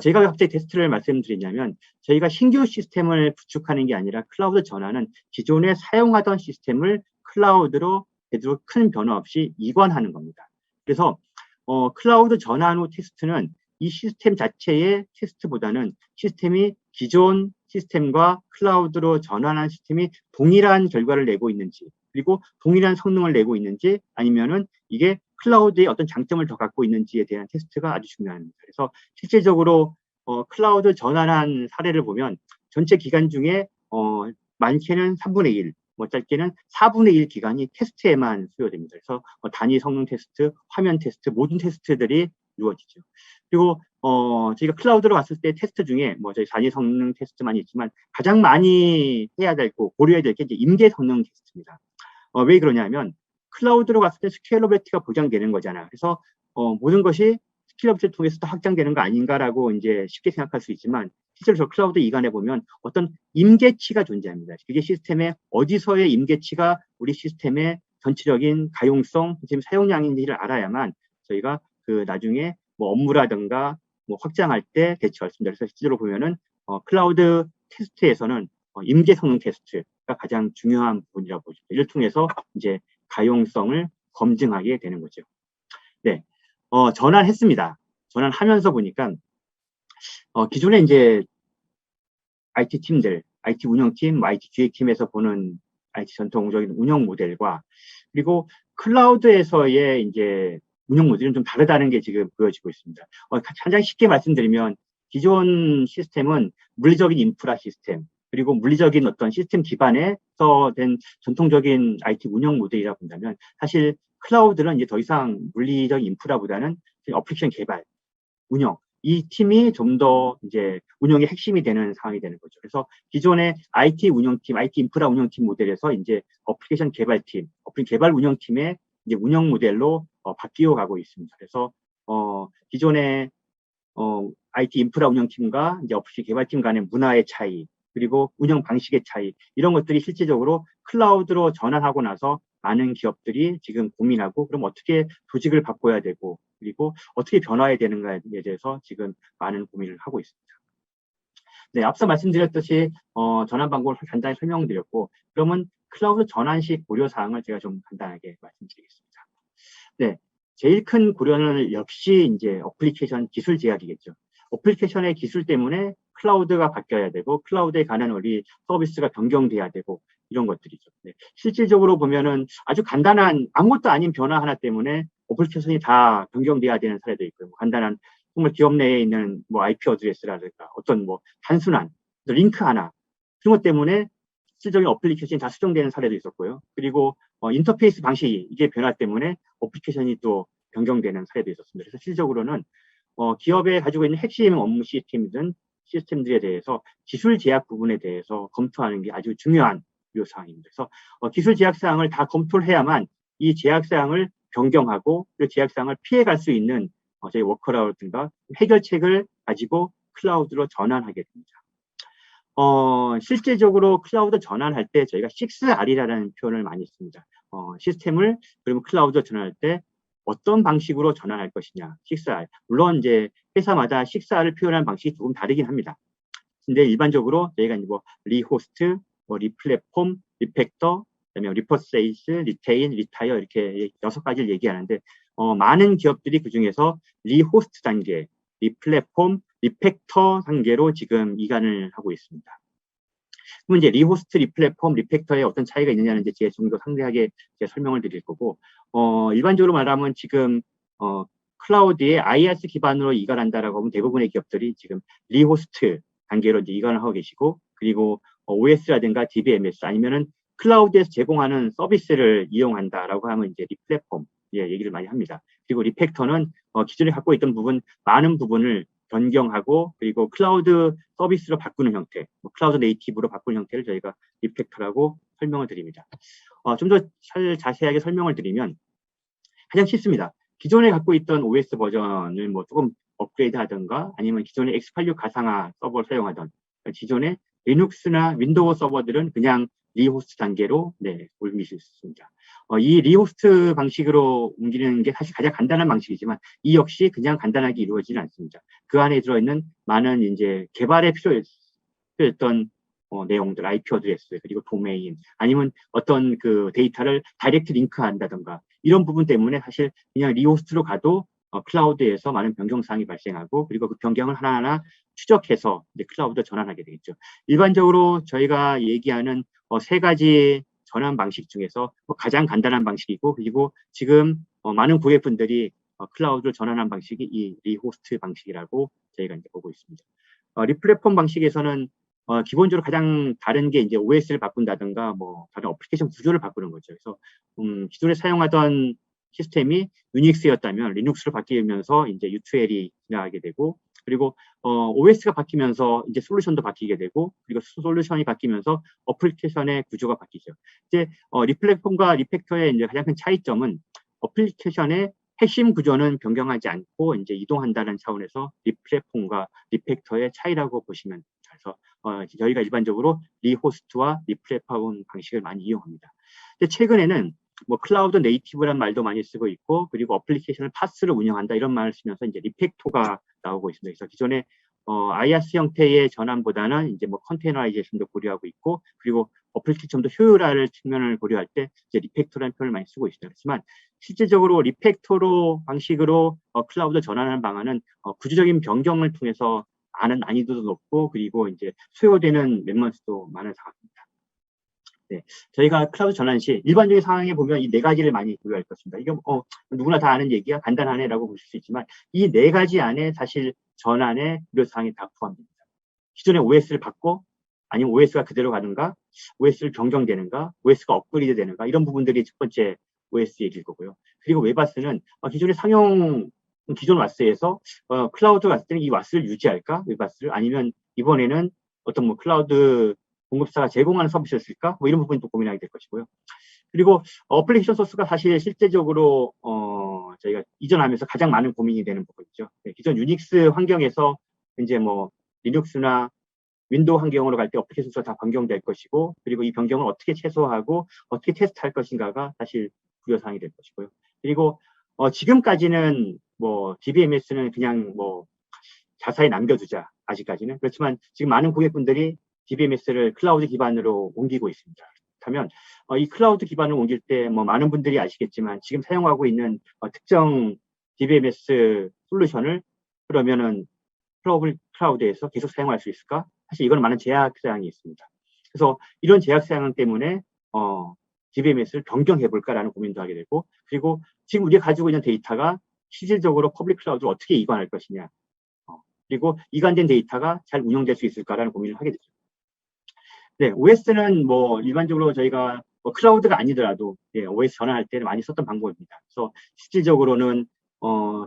Speaker 2: 제가 왜 갑자기 테스트를 말씀드리냐면, 저희가 신규 시스템을 구축하는 게 아니라 클라우드 전환은 기존에 사용하던 시스템을 클라우드로 되도록 큰 변화 없이 이관하는 겁니다. 그래서 클라우드 전환 후 테스트는 이 시스템 자체의 테스트보다는 시스템이 기존 시스템과 클라우드로 전환한 시스템이 동일한 결과를 내고 있는지, 그리고 동일한 성능을 내고 있는지, 아니면은 이게 클라우드의 어떤 장점을 더 갖고 있는지에 대한 테스트가 아주 중요합니다. 그래서 실제적으로 클라우드 전환한 사례를 보면 전체 기간 중에 많게는 3분의 1, 뭐 짧게는 4분의 1 기간이 테스트에만 소요됩니다. 그래서 단위 성능 테스트, 화면 테스트, 모든 테스트들이 이루어지죠. 그리고 저희가 클라우드로 갔을 때 테스트 중에 뭐 저희 단위 성능 테스트만 있지만 가장 많이 해야 되고 고려해야 될 게 이제 임계 성능 테스트입니다. 왜 그러냐면 클라우드로 갔을 때 스케일러빌리티가 보장되는 거잖아요. 그래서 모든 것이 스케일러빌리티를 통해서 또 확장되는 거 아닌가라고 이제 쉽게 생각할 수 있지만 실제로 저 클라우드 이간에 보면 어떤 임계치가 존재합니다. 그게 시스템의 어디서의 임계치가 우리 시스템의 전체적인 가용성, 지금 사용량인지를 알아야만 저희가 그 나중에 뭐 업무라든가 뭐 확장할 때 대처할 수 있습니다. 그래서 실제로 보면은 클라우드 테스트에서는 임계 성능 테스트가 가장 중요한 부분이라고 보죠. 이를 통해서 이제 가용성을 검증하게 되는 거죠. 네, 전환했습니다. 전환하면서 보니까 기존에 이제 IT 팀들, IT 운영팀, IT 기획팀에서 보는 IT 전통적인 운영 모델과 그리고 클라우드에서의 이제 운영 모델은 좀 다르다는 게 지금 보여지고 있습니다. 가장 쉽게 말씀드리면 기존 시스템은 물리적인 인프라 시스템, 그리고 물리적인 어떤 시스템 기반에서 된 전통적인 IT 운영 모델이라 본다면 사실 클라우드는 이제 더 이상 물리적인 인프라보다는 어플리케이션 개발, 운영, 이 팀이 좀 더 이제 운영의 핵심이 되는 상황이 되는 거죠. 그래서 기존의 IT 운영팀, IT 인프라 운영팀 모델에서 이제 어플리케이션 개발팀, 개발 운영팀의 이제 운영 모델로 바뀌어 가고 있습니다. 그래서 기존의 IT 인프라 운영팀과 이제 어플리케이션 개발팀 간의 문화의 차이, 그리고 운영 방식의 차이, 이런 것들이 실제적으로 클라우드로 전환하고 나서 많은 기업들이 지금 고민하고 그럼 어떻게 조직을 바꿔야 되고 그리고 어떻게 변화해야 되는가에 대해서 지금 많은 고민을 하고 있습니다. 네, 앞서 말씀드렸듯이 전환 방법을 간단히 설명드렸고 그러면 클라우드 전환 시 고려 사항을 제가 좀 간단하게 말씀드리겠습니다. 네, 제일 큰 고려는 역시 이제 어플리케이션 기술 제약이겠죠. 어플리케이션의 기술 때문에 클라우드가 바뀌어야 되고 클라우드에 관한 우리 서비스가 변경돼야 되고 이런 것들이죠. 네. 실질적으로 보면은 아주 간단한 아무것도 아닌 변화 하나 때문에 어플리케이션이 다 변경돼야 되는 사례도 있고요. 뭐 간단한 정말 기업 내에 있는 뭐 IP 어드레스라든가 어떤 뭐 단순한 링크 하나 그런 것 때문에 실질적인 어플리케이션이 다 수정되는 사례도 있었고요. 그리고 인터페이스 방식이 이게 변화 때문에 어플리케이션이 또 변경되는 사례도 있었습니다. 그래서 실질적으로는 기업에 가지고 있는 핵심 업무 시스템들에 대해서 기술 제약 부분에 대해서 검토하는 게 아주 중요한 요사항입니다. 그래서 기술 제약 사항을 다 검토를 해야만 이 제약 사항을 변경하고 그 제약 사항을 피해갈 수 있는 저희 워커라든가 해결책을 가지고 클라우드로 전환하게 됩니다. 실제적으로 클라우드 전환할 때 저희가 6R이라는 표현을 많이 씁니다. 시스템을 그러면 클라우드 전환할 때 어떤 방식으로 전환할 것이냐, 6R. 물론 이제 회사마다 6R을 표현하는 방식이 조금 다르긴 합니다. 근데 일반적으로 저희가 이제 뭐 리호스트, 뭐 리플랫폼, 리팩터, 그다음에 리퍼세이스, 리테인, 리타이어 이렇게 6가지를 얘기하는데 많은 기업들이 그 중에서 리호스트 단계, 리플랫폼, 리팩터 단계로 지금 이관을 하고 있습니다. 그럼 이제 리호스트, 리플랫폼, 리팩터에 어떤 차이가 있느냐는 이제 제가 좀 더 상세하게 설명을 드릴 거고, 일반적으로 말하면 지금 클라우드에 IaaS 기반으로 이관한다라고 하면 대부분의 기업들이 지금 리호스트 단계로 이제 이관을 하고 계시고, 그리고 OS라든가 DBMS 아니면은 클라우드에서 제공하는 서비스를 이용한다라고 하면 이제 리플랫폼 얘기를 많이 합니다. 그리고 리팩터는 기존에 갖고 있던 부분 많은 부분을 변경하고 그리고 클라우드 서비스로 바꾸는 형태, 클라우드 네이티브로 바꾸는 형태를 저희가 리팩터라고 설명을 드립니다. 좀 더 자세하게 설명을 드리면 가장 쉽습니다. 기존에 갖고 있던 OS 버전을 뭐 조금 업그레이드 하든가 아니면 기존의 X86 가상화 서버를 사용하던 기존의 리눅스나 윈도우 서버들은 그냥 리호스트 단계로 옮길 수 있습니다. 이 리호스트 방식으로 옮기는 게 사실 가장 간단한 방식이지만 이 역시 그냥 간단하게 이루어지지는 않습니다. 그 안에 들어있는 많은 이제 개발에 필요했던 내용들, IP 어드레스, 그리고 도메인, 아니면 어떤 그 데이터를 다이렉트 링크한다던가 이런 부분 때문에 사실 그냥 리호스트로 가도 클라우드에서 많은 변경사항이 발생하고 그리고 그 변경을 하나하나 추적해서 이제 클라우드 전환하게 되겠죠. 일반적으로 저희가 얘기하는 3가지 전환 방식 중에서 뭐 가장 간단한 방식이고, 그리고 지금 많은 고객분들이 클라우드를 전환한 방식이 이 리호스트 방식이라고 저희가 이제 보고 있습니다. 리플랫폼 방식에서는 기본적으로 가장 다른 게 이제 OS를 바꾼다든가 뭐 다른 어플리케이션 구조를 바꾸는 거죠. 그래서 기존에 사용하던 시스템이 유닉스였다면 리눅스로 바뀌면서 이제 U2L이 지나가게 되고, 그리고 OS가 바뀌면서 이제 솔루션도 바뀌게 되고, 그리고 솔루션이 바뀌면서 어플리케이션의 구조가 바뀌죠. 이제 리플랫폼과 리팩터의 이제 가장 큰 차이점은 어플리케이션의 핵심 구조는 변경하지 않고 이제 이동한다는 차원에서 리플랫폼과 리팩터의 차이라고 보시면 돼서 저희가 일반적으로 리호스트와 리플랫폼 방식을 많이 이용합니다. 근데 최근에는 뭐 클라우드 네이티브란 말도 많이 쓰고 있고, 그리고 어플리케이션을 파스를 운영한다 이런 말을 쓰면서 이제 리팩토가 나오고 있습니다. 그래서 기존에 IaaS 형태의 전환보다는 이제 뭐 컨테이너라이제이션도 고려하고 있고, 그리고 어플리케이션도 효율화를 측면을 고려할 때 이제 리팩토라는 표현을 많이 쓰고 있습니다. 그렇지만 실제적으로 리팩토로 방식으로 클라우드 전환하는 방안은 구조적인 변경을 통해서 아는 난이도도 높고, 그리고 이제 소요되는 멤버스도 많은 상황입니다. 네, 저희가 클라우드 전환 시 일반적인 상황에 보면 이 네 가지를 많이 고려할 것입니다. 이게 누구나 다 아는 얘기야, 간단하네라고 보실 수 있지만 이 네 가지 안에 사실 전환의 고려사항이 다 포함됩니다. 기존의 OS를 바꿔 아니면 OS가 그대로 가는가, OS를 변경되는가, OS가 업그레이드 되는가, 이런 부분들이 첫 번째 OS 얘기일 거고요. 그리고 웹아스는 기존의 기존 와스에서 클라우드 갔을 때는 이 와스를 유지할까, 웹아스를, 아니면 이번에는 어떤 뭐 클라우드 공급사가 제공하는 서비스였을까, 뭐 이런 부분이 또 고민하게 될 것이고요. 그리고 어플리케이션 소스가 사실 실제적으로 저희가 이전하면서 가장 많은 고민이 되는 부분이죠. 네, 기존 유닉스 환경에서 이제 뭐 리눅스나 윈도우 환경으로 갈 때 어플리케이션 소스가 다 변경될 것이고, 그리고 이 변경을 어떻게 최소화하고 어떻게 테스트할 것인가가 사실 고려사항이 될 것이고요. 그리고 지금까지는 뭐 DBMS는 그냥 뭐 자사에 남겨두자, 아직까지는. 그렇지만 지금 많은 고객분들이 DBMS를 클라우드 기반으로 옮기고 있습니다. 그렇다면 이 클라우드 기반을 옮길 때 뭐 많은 분들이 아시겠지만 지금 사용하고 있는 특정 DBMS 솔루션을 그러면은 클라우드에서 계속 사용할 수 있을까? 사실 이건 많은 제약사항이 있습니다. 그래서 이런 제약사항 때문에 DBMS를 변경해 볼까라는 고민도 하게 되고, 그리고 지금 우리가 가지고 있는 데이터가 실질적으로 퍼블릭 클라우드를 어떻게 이관할 것이냐, 그리고 이관된 데이터가 잘 운영될 수 있을까라는 고민을 하게 되죠. 네, OS는 뭐 일반적으로 저희가 뭐 클라우드가 아니더라도 OS 전환할 때는 많이 썼던 방법입니다. 그래서 실질적으로는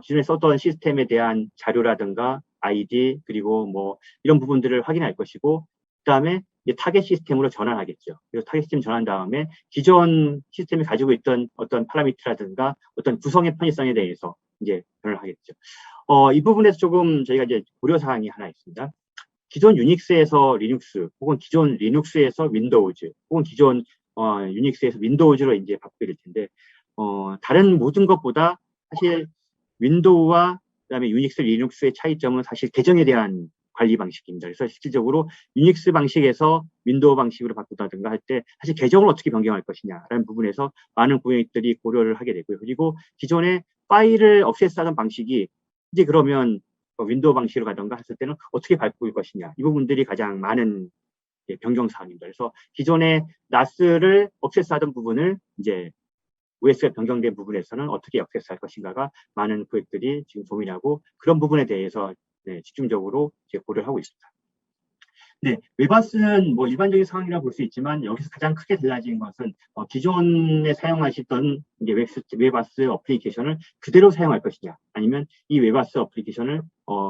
Speaker 2: 기존에 썼던 시스템에 대한 자료라든가 아이디, 그리고 뭐 이런 부분들을 확인할 것이고, 그다음에 이제 타겟 시스템으로 전환하겠죠. 그래서 타겟 시스템 전환 다음에 기존 시스템이 가지고 있던 어떤 파라미터라든가 어떤 구성의 편의성에 대해서 이제 변화를 하겠죠. 이 부분에서 조금 저희가 이제 고려사항이 하나 있습니다. 기존 유닉스에서 리눅스, 혹은 기존 리눅스에서 윈도우즈, 혹은 기존 유닉스에서 윈도우즈로 이제 바꾸게 될 텐데, 다른 모든 것보다 사실 윈도우와 그다음에 유닉스, 리눅스의 차이점은 사실 계정에 대한 관리 방식입니다. 그래서 실질적으로 유닉스 방식에서 윈도우 방식으로 바꾸다든가 할 때 사실 계정을 어떻게 변경할 것이냐라는 부분에서 많은 고객들이 고려를 하게 되고요. 그리고 기존에 파일을 액세스하던 방식이 이제 그러면 윈도우 방식으로 가던가 했을 때는 어떻게 바꿀 것이냐, 이 부분들이 가장 많은 변경 사항입니다. 그래서 기존에 NAS를 액세스하던 부분을 이제 OS가 변경된 부분에서는 어떻게 액세스할 것인가가 많은 고객들이 지금 고민하고, 그런 부분에 대해서 집중적으로 이제 고려를 하고 있습니다. 네, 웹아스는 뭐 일반적인 상황이라 볼 수 있지만 여기서 가장 크게 달라진 것은 기존에 사용하시던 이제 웹아스 어플리케이션을 그대로 사용할 것이냐, 아니면 이 웹아스 어플리케이션을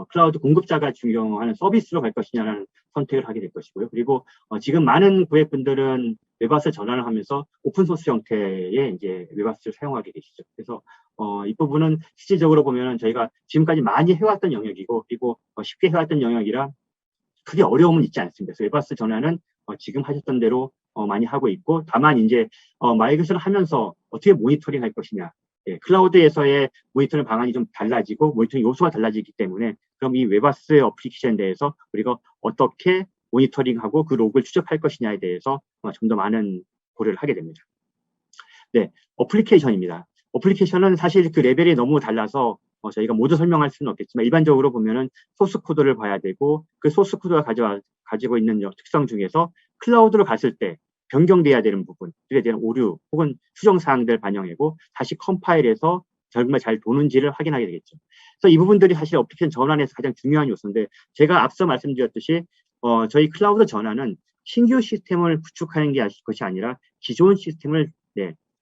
Speaker 2: 클라우드 공급자가 중용하는 서비스로 갈 것이냐라는 선택을 하게 될 것이고요. 그리고 지금 많은 고객분들은 웹아스 전환을 하면서 오픈소스 형태의 이제 웹아스를 사용하게 되시죠. 그래서 이 부분은 실질적으로 보면 저희가 지금까지 많이 해왔던 영역이고, 그리고 쉽게 해왔던 영역이라 크게 어려움은 있지 않습니다. 그래서 웹아스 전환은 지금 하셨던 대로 많이 하고 있고, 다만 이제 마이그레이션을 하면서 어떻게 모니터링 할 것이냐, 클라우드에서의 모니터링 방안이 좀 달라지고 모니터링 요소가 달라지기 때문에, 그럼 이 웹아스 어플리케이션에 대해서 우리가 어떻게 모니터링하고 그 로그를 추적할 것이냐에 대해서 좀 더 많은 고려를 하게 됩니다. 네, 어플리케이션입니다. 어플리케이션은 사실 그 레벨이 너무 달라서 저희가 모두 설명할 수는 없겠지만, 일반적으로 보면은 소스 코드를 봐야 되고, 그 소스 코드가 가지고 있는 특성 중에서 클라우드로 갔을 때 변경돼야 되는 부분들에 대한 오류 혹은 수정 사항들 반영하고 다시 컴파일해서 정말 잘 도는지를 확인하게 되겠죠. 그래서 이 부분들이 사실 어플리케이션 전환에서 가장 중요한 요소인데 제가 앞서 말씀드렸듯이 저희 클라우드 전환은 신규 시스템을 구축하는 것이 아니라 기존 시스템을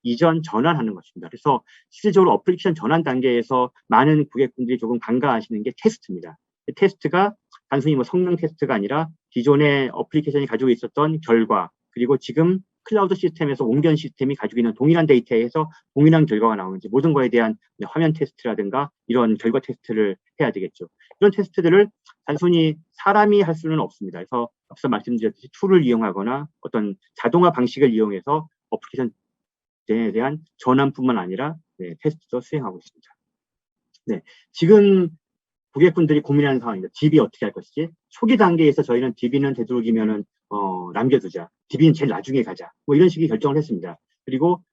Speaker 2: 이전 전환하는 것입니다. 그래서 실질적으로 어플리케이션 전환 단계에서 많은 고객분들이 조금 간과하시는 게 테스트입니다. 테스트가 단순히 뭐 성능 테스트가 아니라 기존의 어플리케이션이 가지고 있었던 결과 그리고 지금 클라우드 시스템에서 옮겨온 시스템이 가지고 있는 동일한 데이터에서 동일한 결과가 나오는지 모든 거에 대한 화면 테스트라든가 이런 결과 테스트를 해야 되겠죠. 이런 테스트들을 단순히 사람이 할 수는 없습니다. 그래서 앞서 말씀드렸듯이 툴을 이용하거나 어떤 자동화 방식을 이용해서 어플리케이션에 대한 전환뿐만 아니라 테스트도 수행하고 있습니다. 지금 고객분들이 고민하는 상황입니다. DB 어떻게 할 것이지? 초기 단계에서 저희는 DB는 되도록이면은 남겨두자. DB는 제일 나중에 가자. 뭐 이런 식의 결정을 했습니다. 그리고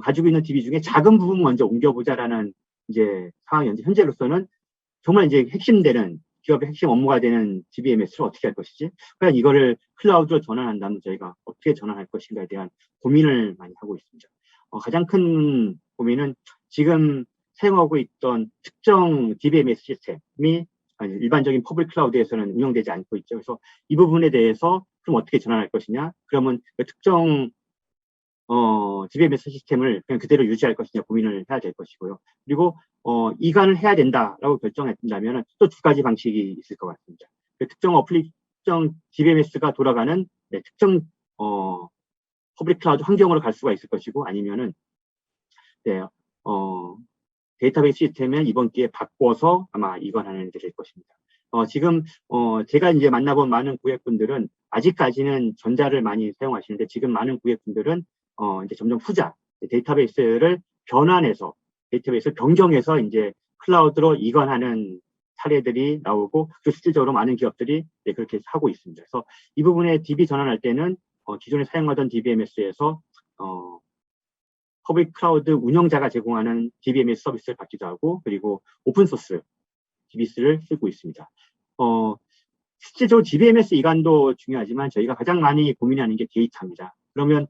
Speaker 2: 가지고 있는 DB 중에 작은 부분 먼저 옮겨보자라는 이제 상황이 현재로서는 정말 이제 핵심되는 기업의 핵심 업무가 되는 DBMS를 어떻게 할 것이지? 과연 이거를 클라우드로 전환한다면 저희가 어떻게 전환할 것인가에 대한 고민을 많이 하고 있습니다. 가장 큰 고민은 지금 사용하고 있던 특정 DBMS 시스템이 일반적인 퍼블릭 클라우드에서는 운영되지 않고 있죠. 그래서 이 부분에 대해서 그럼 어떻게 전환할 것이냐? 그러면 그 특정 DBMS 시스템을 그냥 그대로 유지할 것이냐 고민을 해야 될 것이고요. 그리고 이관을 해야 된다라고 결정했다면 또 두 가지 방식이 있을 것 같습니다. 그 특정 DBMS가 돌아가는 특정 퍼블릭 클라우드 환경으로 갈 수가 있을 것이고 아니면은 데이터베이스 시스템을 이번 기회에 바꿔서 아마 이관하는 게 될 것입니다. 지금 제가 이제 만나본 많은 고객분들은 아직까지는 전자를 많이 사용하시는데 지금 많은 고객분들은 이제 점점 후자 데이터베이스를 변환해서 데이터베이스를 변경해서 이제 클라우드로 이관하는 사례들이 나오고 그 실질적으로 많은 기업들이 그렇게 하고 있습니다. 그래서 이 부분에 DB 전환할 때는 기존에 사용하던 DBMS에서 퍼블릭 클라우드 운영자가 제공하는 DBMS 서비스를 받기도 하고 그리고 오픈소스 DBS를 쓰고 있습니다. 실제적으로 DBMS 이관도 중요하지만 저희가 가장 많이 고민하는 게 데이터입니다. 그러면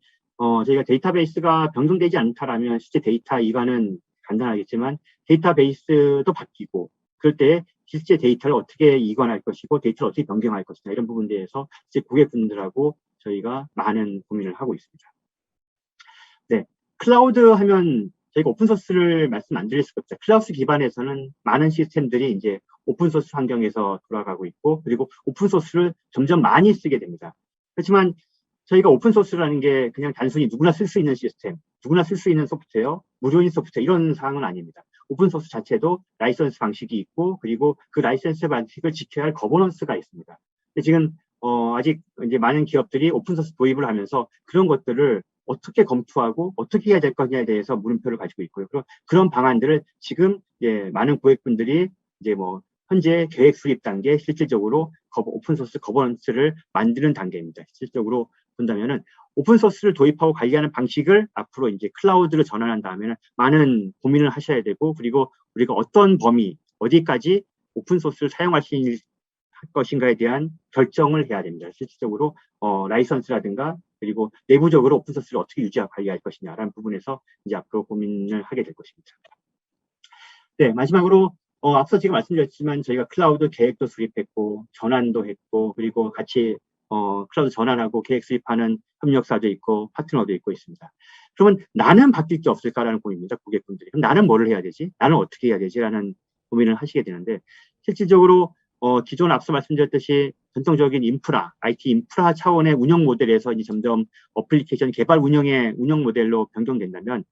Speaker 2: 저희가 데이터베이스가 변경되지 않다라면 실제 데이터 이관은 간단하겠지만 데이터베이스도 바뀌고 그럴 때 실제 데이터를 어떻게 이관할 것이고 데이터를 어떻게 변경할 것이냐 이런 부분에 대해서 이제 고객분들하고 저희가 많은 고민을 하고 있습니다. 클라우드 하면 저희가 오픈소스를 말씀 안 드릴 수가 없죠. 클라우드 기반에서는 많은 시스템들이 이제 오픈소스 환경에서 돌아가고 있고 그리고 오픈소스를 점점 많이 쓰게 됩니다. 그렇지만 저희가 오픈소스라는 게 그냥 단순히 누구나 쓸 수 있는 시스템, 누구나 쓸 수 있는 소프트웨어, 무료인 소프트웨어 이런 사항은 아닙니다. 오픈소스 자체도 라이선스 방식이 있고 그리고 그 라이선스 방식을 지켜야 할 거버넌스가 있습니다. 근데 지금 아직 이제 많은 기업들이 오픈소스 도입을 하면서 그런 것들을 어떻게 검토하고 어떻게 해야 될 거냐에 대해서 물음표를 가지고 있고요. 그런 방안들을 지금 많은 고객분들이 이제 뭐 현재 계획 수립 단계 실질적으로 오픈소스 거버넌스를 만드는 단계입니다. 실질적으로 본다면은 오픈소스를 도입하고 관리하는 방식을 앞으로 이제 클라우드로 전환한 다음에는 많은 고민을 하셔야 되고 그리고 우리가 어떤 범위 어디까지 오픈소스를 사용할 수 있는 것인가에 대한 결정을 해야 됩니다. 실질적으로 라이선스라든가 그리고 내부적으로 오픈소스를 어떻게 유지하고 관리할 것이냐라는 부분에서 이제 앞으로 고민을 하게 될 것입니다. 마지막으로 앞서 지금 말씀드렸지만 저희가 클라우드 계획도 수립했고 전환도 했고 그리고 같이 클라우드 전환하고 계획 수립하는 협력사도 있고 파트너도 있고 있습니다. 그러면 나는 바뀔 게 없을까라는 고민입니다. 고객분들이. 그럼 나는 뭐를 해야 되지? 나는 어떻게 해야 되지?라는 고민을 하시게 되는데 실질적으로 기존 앞서 말씀드렸듯이 전통적인 인프라, IT 인프라 차원의 운영 모델에서 이제 점점 어플리케이션 개발 운영의 운영 모델로 변경된다면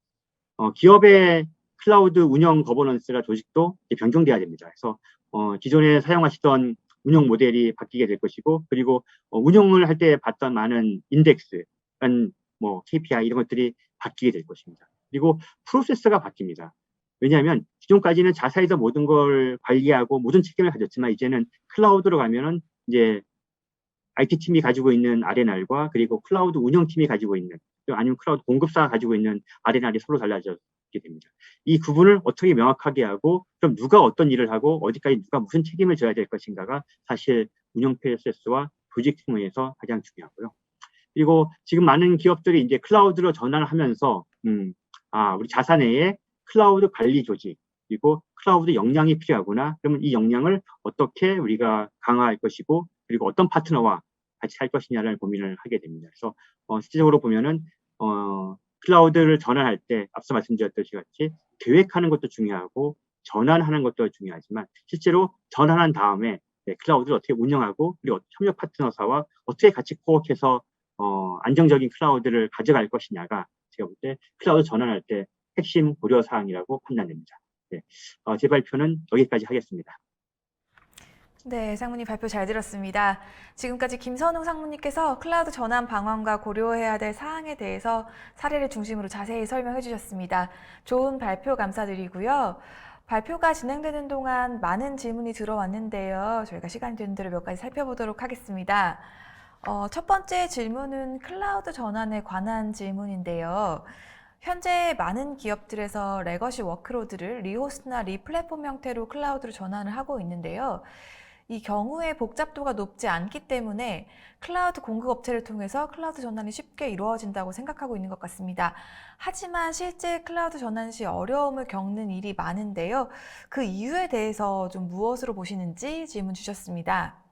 Speaker 2: 기업의 클라우드 운영 거버넌스라 조직도 변경돼야 됩니다. 그래서 기존에 사용하시던 운영 모델이 바뀌게 될 것이고 그리고 운영을 할 때 봤던 많은 인덱스, 뭐 KPI 이런 것들이 바뀌게 될 것입니다. 그리고 프로세스가 바뀝니다. 왜냐하면 기존까지는 자사에서 모든 걸 관리하고 모든 책임을 가졌지만 이제는 클라우드로 가면은 이제 IT 팀이 가지고 있는 R&R과 그리고 클라우드 운영팀이 가지고 있는 아니면 클라우드 공급사가 가지고 있는 R&R이 서로 달라지게 됩니다. 이 구분을 어떻게 명확하게 하고 그럼 누가 어떤 일을 하고 어디까지 누가 무슨 책임을 져야 될 것인가가 사실 운영 프로세스와 조직 팀에서 가장 중요하고요. 그리고 지금 많은 기업들이 이제 클라우드로 전환을 하면서, 우리 자사 내에 클라우드 관리 조직, 그리고 클라우드 역량이 필요하구나. 그러면 이 역량을 어떻게 우리가 강화할 것이고, 그리고 어떤 파트너와 같이 할 것이냐를 고민을 하게 됩니다. 그래서, 실질적으로 보면은, 클라우드를 전환할 때, 앞서 말씀드렸듯이 같이 계획하는 것도 중요하고, 전환하는 것도 중요하지만, 실제로 전환한 다음에 클라우드를 어떻게 운영하고, 그리고 협력 파트너사와 어떻게 같이 코어해서 안정적인 클라우드를 가져갈 것이냐가 제가 볼 때 클라우드 전환할 때 핵심 고려 사항이라고 판단됩니다. 네, 제 발표는 여기까지 하겠습니다.
Speaker 1: 네, 상무님 발표 잘 들었습니다. 지금까지 김선웅 상무님께서 클라우드 전환 방안과 고려해야 될 사항에 대해서 사례를 중심으로 자세히 설명해 주셨습니다. 좋은 발표 감사드리고요. 발표가 진행되는 동안 많은 질문이 들어왔는데요. 저희가 시간이 되는 대로 몇 가지 살펴보도록 하겠습니다. 첫 번째 질문은 클라우드 전환에 관한 질문인데요. 현재 많은 기업들에서 레거시 워크로드를 리호스트나 리플랫폼 형태로 클라우드로 전환을 하고 있는데요. 이 경우에 복잡도가 높지 않기 때문에 클라우드 공급 업체를 통해서 클라우드 전환이 쉽게 이루어진다고 생각하고 있는 것 같습니다. 하지만 실제 클라우드 전환 시 어려움을 겪는 일이 많은데요. 그 이유에 대해서 좀 무엇으로 보시는지 질문 주셨습니다.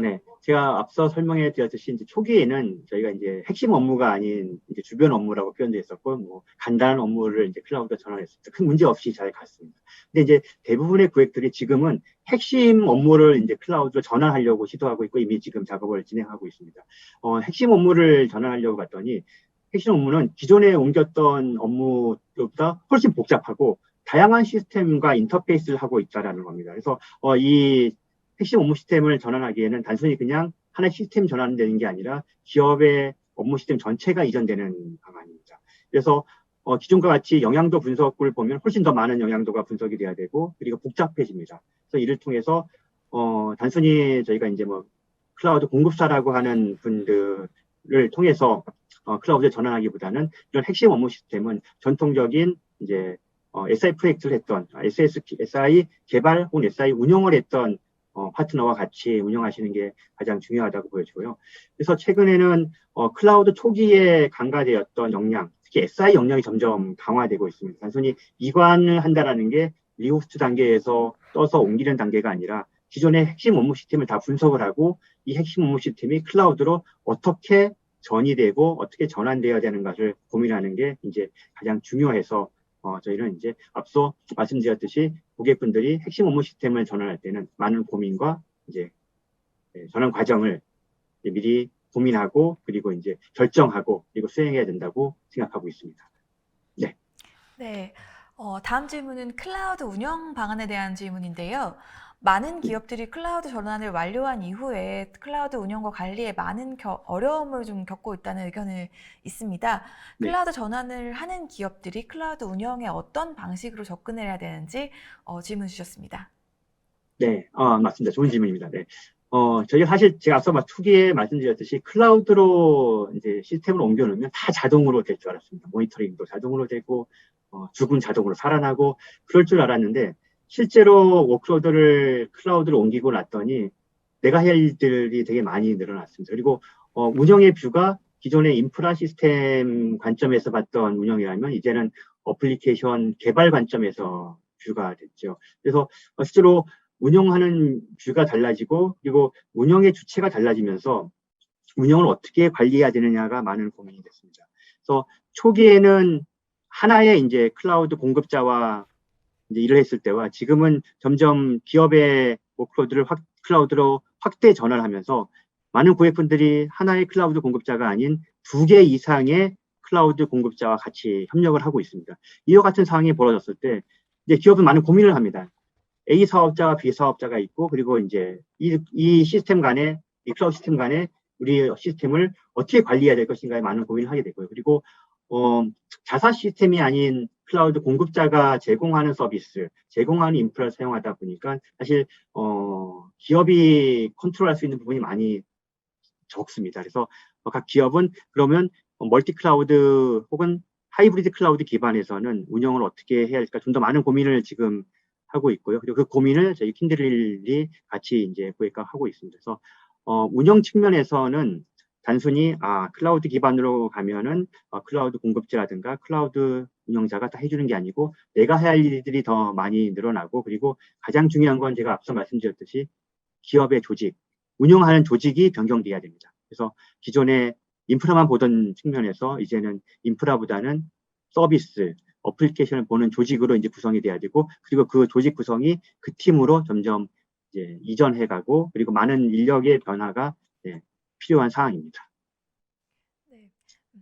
Speaker 2: 네. 제가 앞서 설명해 드렸듯이 이제 초기에는 저희가 이제 핵심 업무가 아닌 이제 주변 업무라고 표현되어 있었고, 뭐 간단한 업무를 이제 클라우드로 전환했습니다. 큰 문제 없이 잘 갔습니다. 근데 이제 대부분의 고객들이 지금은 핵심 업무를 이제 클라우드로 전환하려고 시도하고 있고 이미 지금 작업을 진행하고 있습니다. 핵심 업무를 전환하려고 봤더니 핵심 업무는 기존에 옮겼던 업무보다 훨씬 복잡하고 다양한 시스템과 인터페이스를 하고 있다라는 겁니다. 그래서 이 핵심 업무 시스템을 전환하기에는 단순히 그냥 하나의 시스템 전환되는 게 아니라 기업의 업무 시스템 전체가 이전되는 방안입니다. 그래서 기존과 같이 영향도 분석을 보면 훨씬 더 많은 영향도가 분석이 돼야 되고, 그리고 복잡해집니다. 그래서 이를 통해서 단순히 저희가 이제 뭐 클라우드 공급사라고 하는 분들을 통해서 클라우드에 전환하기보다는 이런 핵심 업무 시스템은 전통적인 이제 SI 프로젝트를 했던 SI 개발 혹은 SI 운영을 했던 파트너와 같이 운영하시는 게 가장 중요하다고 보여지고요. 그래서 최근에는 클라우드 초기에 강화되었던 역량, 특히 SI 역량이 점점 강화되고 있습니다. 단순히 이관을 한다라는 게 리호스트 단계에서 떠서 옮기는 단계가 아니라 기존의 핵심 업무 시스템을 다 분석을 하고 이 핵심 업무 시스템이 클라우드로 어떻게 전이되고 어떻게 전환되어야 되는 것을 고민하는 게 이제 가장 중요해서 저희는 이제 앞서 말씀드렸듯이 고객분들이 핵심 업무 시스템을 전환할 때는 많은 고민과 이제 전환 과정을 미리 고민하고 그리고 이제 결정하고 그리고 수행해야 된다고 생각하고 있습니다. 네.
Speaker 1: 네. 다음 질문은 클라우드 운영 방안에 대한 질문인데요. 많은 기업들이 클라우드 전환을 완료한 이후에 클라우드 운영과 관리에 많은 어려움을 좀 겪고 있다는 의견이 있습니다.
Speaker 2: 네.
Speaker 1: 클라우드 전환을 하는 기업들이 클라우드 운영에 어떤 방식으로 접근해야 되는지 질문 주셨습니다.
Speaker 2: 네, 맞습니다. 좋은 질문입니다. 네. 저희가 사실 제가 앞서 초기에 말씀드렸듯이 클라우드로 이제 시스템을 옮겨놓으면 다 자동으로 될 줄 알았습니다. 모니터링도 자동으로 되고, 죽은 자동으로 살아나고, 그럴 줄 알았는데, 실제로 워크로드를 클라우드로 옮기고 났더니 내가 할 일들이 되게 많이 늘어났습니다. 그리고 운영의 뷰가 기존의 인프라 시스템 관점에서 봤던 운영이라면 이제는 어플리케이션 개발 관점에서 뷰가 됐죠. 그래서 실제로 운영하는 뷰가 달라지고 그리고 운영의 주체가 달라지면서 운영을 어떻게 관리해야 되느냐가 많은 고민이 됐습니다. 그래서 초기에는 하나의 이제 클라우드 공급자와 이제 일을 했을 때와 지금은 점점 기업의 워크로드를 클라우드로 확대 전환하면서 많은 고객분들이 하나의 클라우드 공급자가 아닌 2개 이상의 클라우드 공급자와 같이 협력을 하고 있습니다. 이와 같은 상황이 벌어졌을 때 이제 기업은 많은 고민을 합니다. A 사업자와 B 사업자가 있고 그리고 이제 이 시스템 간에 이 클라우드 시스템 간에 우리 시스템을 어떻게 관리해야 될 것인가에 많은 고민을 하게 되고요. 그리고 자사 시스템이 아닌 클라우드 공급자가 제공하는 서비스, 제공하는 인프라를 사용하다 보니까 사실 기업이 컨트롤할 수 있는 부분이 많이 적습니다. 그래서 각 기업은 그러면 멀티 클라우드 혹은 하이브리드 클라우드 기반에서는 운영을 어떻게 해야 할까 좀 더 많은 고민을 지금 하고 있고요. 그리고 그 고민을 저희 킨드릴이 같이 이제 고객과 하고 있습니다. 그래서 운영 측면에서는 단순히 클라우드 기반으로 가면은 클라우드 공급자라든가 클라우드 운영자가 다 해주는 게 아니고 내가 해야 할 일들이 더 많이 늘어나고, 그리고 가장 중요한 건 제가 앞서 말씀드렸듯이 기업의 조직, 운영하는 조직이 변경돼야 됩니다. 그래서 기존에 인프라만 보던 측면에서 이제는 인프라보다는 서비스, 어플리케이션을 보는 조직으로 이제 구성이 돼야 되고, 그리고 그 조직 구성이 그 팀으로 점점 이제 이전해가고, 그리고 많은 인력의 변화가 필요한 상황입니다.
Speaker 1: 네.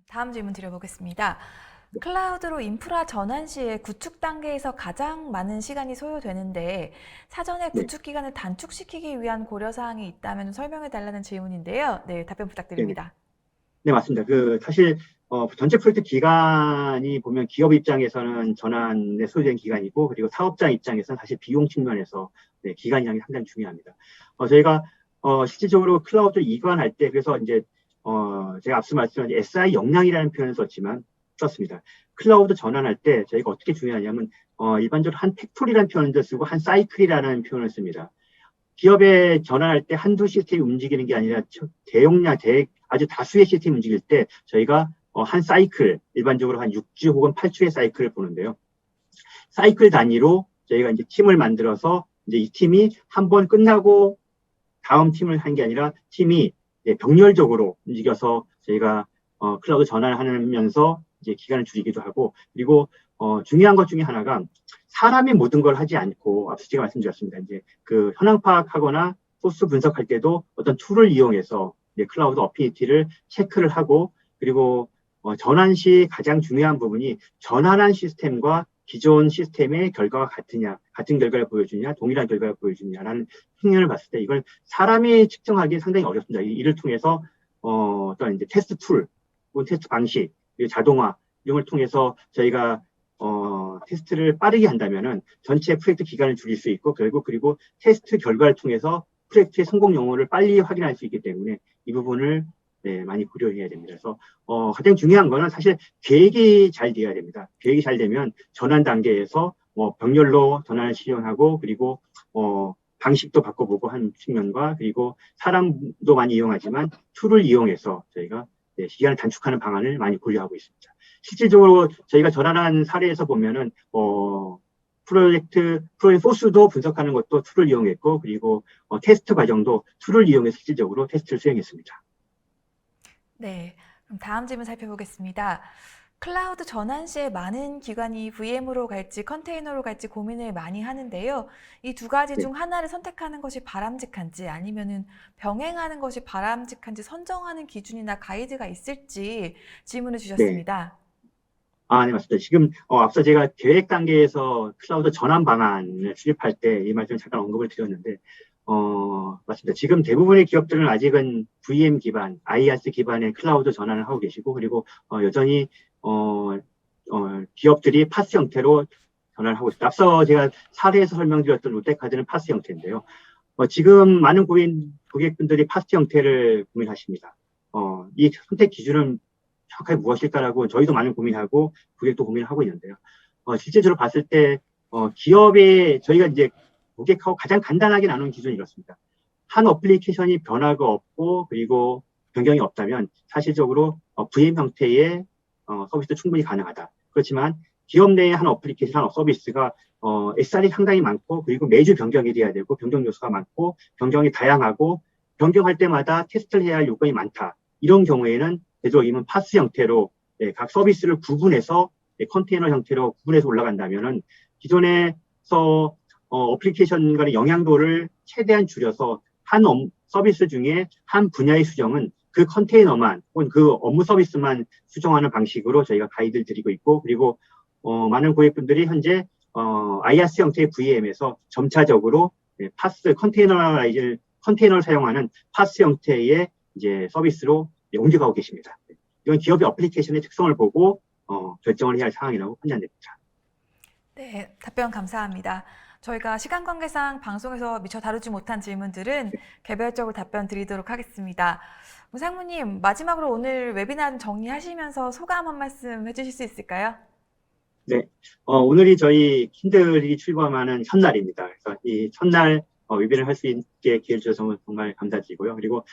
Speaker 1: 다음 질문 드려보겠습니다. 클라우드로 인프라 전환 시에 구축 단계에서 가장 많은 시간이 소요되는데 사전에
Speaker 2: 네.
Speaker 1: 구축 기간을 단축시키기 위한 고려사항이 있다면 설명해 달라는 질문인데요. 네, 답변 부탁드립니다.
Speaker 2: 네, 맞습니다. 사실, 전체 프로젝트 기간이 보면 기업 입장에서는 전환에 소요된 기간이고, 그리고 사업자 입장에서는 사실 비용 측면에서 기간이라는 게 상당히 중요합니다. 저희가, 실질적으로 클라우드를 이관할 때, 그래서 이제, 제가 앞서 말씀드린 SI 역량이라는 표현을 썼습니다. 클라우드 전환할 때 저희가 어떻게 중요하냐면, 일반적으로 한 팩토리라는 표현을 쓰고 한 사이클이라는 표현을 씁니다. 기업에 전환할 때 한두 시스템이 움직이는 게 아니라 대용량, 아주 다수의 시스템이 움직일 때 저희가 한 사이클, 일반적으로 한 6주 혹은 8주의 사이클을 보는데요. 사이클 단위로 저희가 이제 팀을 만들어서 이제 이 팀이 한 번 끝나고 다음 팀을 한 게 아니라 팀이 병렬적으로 움직여서 저희가 클라우드 전환을 하면서 이제 기간을 줄이기도 하고, 그리고 중요한 것 중에 하나가 사람이 모든 걸 하지 않고, 앞서 제가 말씀드렸습니다. 이제 그 현황 파악하거나 소스 분석할 때도 어떤 툴을 이용해서 클라우드 어피니티를 체크를 하고, 그리고 전환 시 가장 중요한 부분이 전환한 시스템과 기존 시스템의 결과가 같으냐, 같은 결과를 보여주냐, 동일한 결과를 보여주냐라는 측면을 봤을 때 이걸 사람이 측정하기 상당히 어렵습니다. 이를 통해서 어떤 이제 테스트 툴, 혹은 테스트 방식, 그리고 자동화 이런 걸 통해서 저희가 테스트를 빠르게 한다면은 전체 프로젝트 기간을 줄일 수 있고, 그리고 테스트 결과를 통해서 프로젝트의 성공 여부를 빨리 확인할 수 있기 때문에 이 부분을 많이 고려해야 됩니다. 그래서 가장 중요한 거는 사실 계획이 잘 돼야 됩니다. 계획이 잘 되면 전환 단계에서 병렬로 전환을 실현하고, 그리고 방식도 바꿔보고 하는 측면과, 그리고 사람도 많이 이용하지만 툴을 이용해서 저희가 시간을 단축하는 방안을 많이 고려하고 있습니다. 실질적으로 저희가 전환한 사례에서 보면은 프로젝트 소스도 분석하는 것도 툴을 이용했고, 그리고 테스트 과정도 툴을 이용해서 실질적으로 테스트를 수행했습니다.
Speaker 1: 네, 그럼 다음 질문 살펴보겠습니다. 클라우드 전환 시에 많은 기관이 VM으로 갈지 컨테이너로 갈지 고민을 많이 하는데요. 이 두 가지 중 하나를 선택하는 것이 바람직한지 아니면은 병행하는 것이 바람직한지 선정하는 기준이나 가이드가 있을지 질문을 주셨습니다.
Speaker 2: 네, 맞습니다. 지금 앞서 제가 계획 단계에서 클라우드 전환 방안을 수립할 때 이 말씀 잠깐 언급을 드렸는데, 맞습니다. 지금 대부분의 기업들은 아직은 VM 기반, IaaS 기반의 클라우드 전환을 하고 계시고, 그리고 여전히 기업들이 파스 형태로 전환을 하고 있습니다. 앞서 제가 사례에서 설명드렸던 롯데카드는 파스 형태인데요. 지금 많은 고객분들이 파스 형태를 고민하십니다. 이 선택 기준은 정확하게 무엇일까라고 저희도 많이 고민하고 고객도 고민을 하고 있는데요. 실제적으로 봤을 때 기업에 저희가 이제 고객하고 가장 간단하게 나누는 기준이 이렇습니다. 한 어플리케이션이 변화가 없고 그리고 변경이 없다면 사실적으로 VM 형태의 서비스도 충분히 가능하다. 그렇지만 기업 내에 한 어플리케이션, 한 서비스가 SR이 상당히 많고, 그리고 매주 변경이 돼야 되고, 변경 요소가 많고, 변경이 다양하고, 변경할 때마다 테스트를 해야 할 요건이 많다. 이런 경우에는 되도록이면 파스 형태로 각 서비스를 구분해서 컨테이너 형태로 구분해서 올라간다면은 기존에서 어플리케이션 간의 영향도를 최대한 줄여서 한 서비스 중에 한 분야의 수정은 그 컨테이너만 혹은 그 업무 서비스만 수정하는 방식으로 저희가 가이드를 드리고 있고, 그리고 많은 고객분들이 현재 IaaS 형태의 VM에서 점차적으로 파스 컨테이너를 사용하는 파스 형태의 이제 서비스로 옮겨가고 계십니다. 이건 기업의 어플리케이션의 특성을 보고 결정을 해야 할 상황이라고 판단됩니다.
Speaker 1: 네, 답변 감사합니다. 저희가 시간 관계상 방송에서 미처 다루지 못한 질문들은 개별적으로 답변 드리도록 하겠습니다. 상무님, 마지막으로 오늘 웨비나 정리하시면서 소감 한 말씀 해주실 수 있을까요?
Speaker 2: 네, 오늘이 저희 킨들이 출범하는 첫날입니다. 그래서 이 첫날 웨비나를 할 수 있게 기회를 주셔서 정말 감사드리고요. 그리고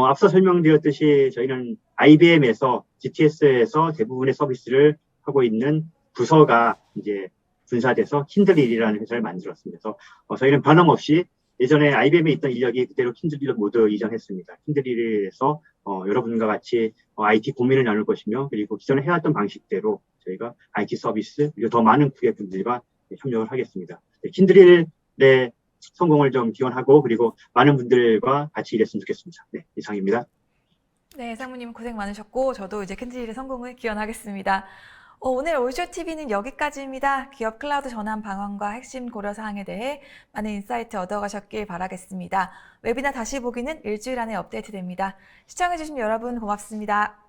Speaker 2: 앞서 설명드렸듯이 저희는 IBM에서 GTS에서 대부분의 서비스를 하고 있는 부서가 이제 분사돼서 킨들일이라는 회사를 만들었습니다. 그래서 저희는 변함없이 예전에 IBM에 있던 인력이 그대로 킨들일로 모두 이전했습니다. 킨들일에서 여러분과 같이 IT 고민을 나눌 것이며 그리고 기존에 해왔던 방식대로 저희가 IT 서비스 그리고 더 많은 고객분들과 협력을 하겠습니다. 킨들일의 성공을 좀 기원하고 그리고 많은 분들과 같이 일했으면 좋겠습니다. 네, 이상입니다.
Speaker 1: 네, 상무님 고생 많으셨고 저도 이제 캔들일의 성공을 기원하겠습니다. 오늘 올쇼TV는 여기까지입니다. 기업 클라우드 전환 방안과 핵심 고려사항에 대해 많은 인사이트 얻어가셨길 바라겠습니다. 웨비나 다시 보기는 일주일 안에 업데이트됩니다. 시청해주신 여러분 고맙습니다.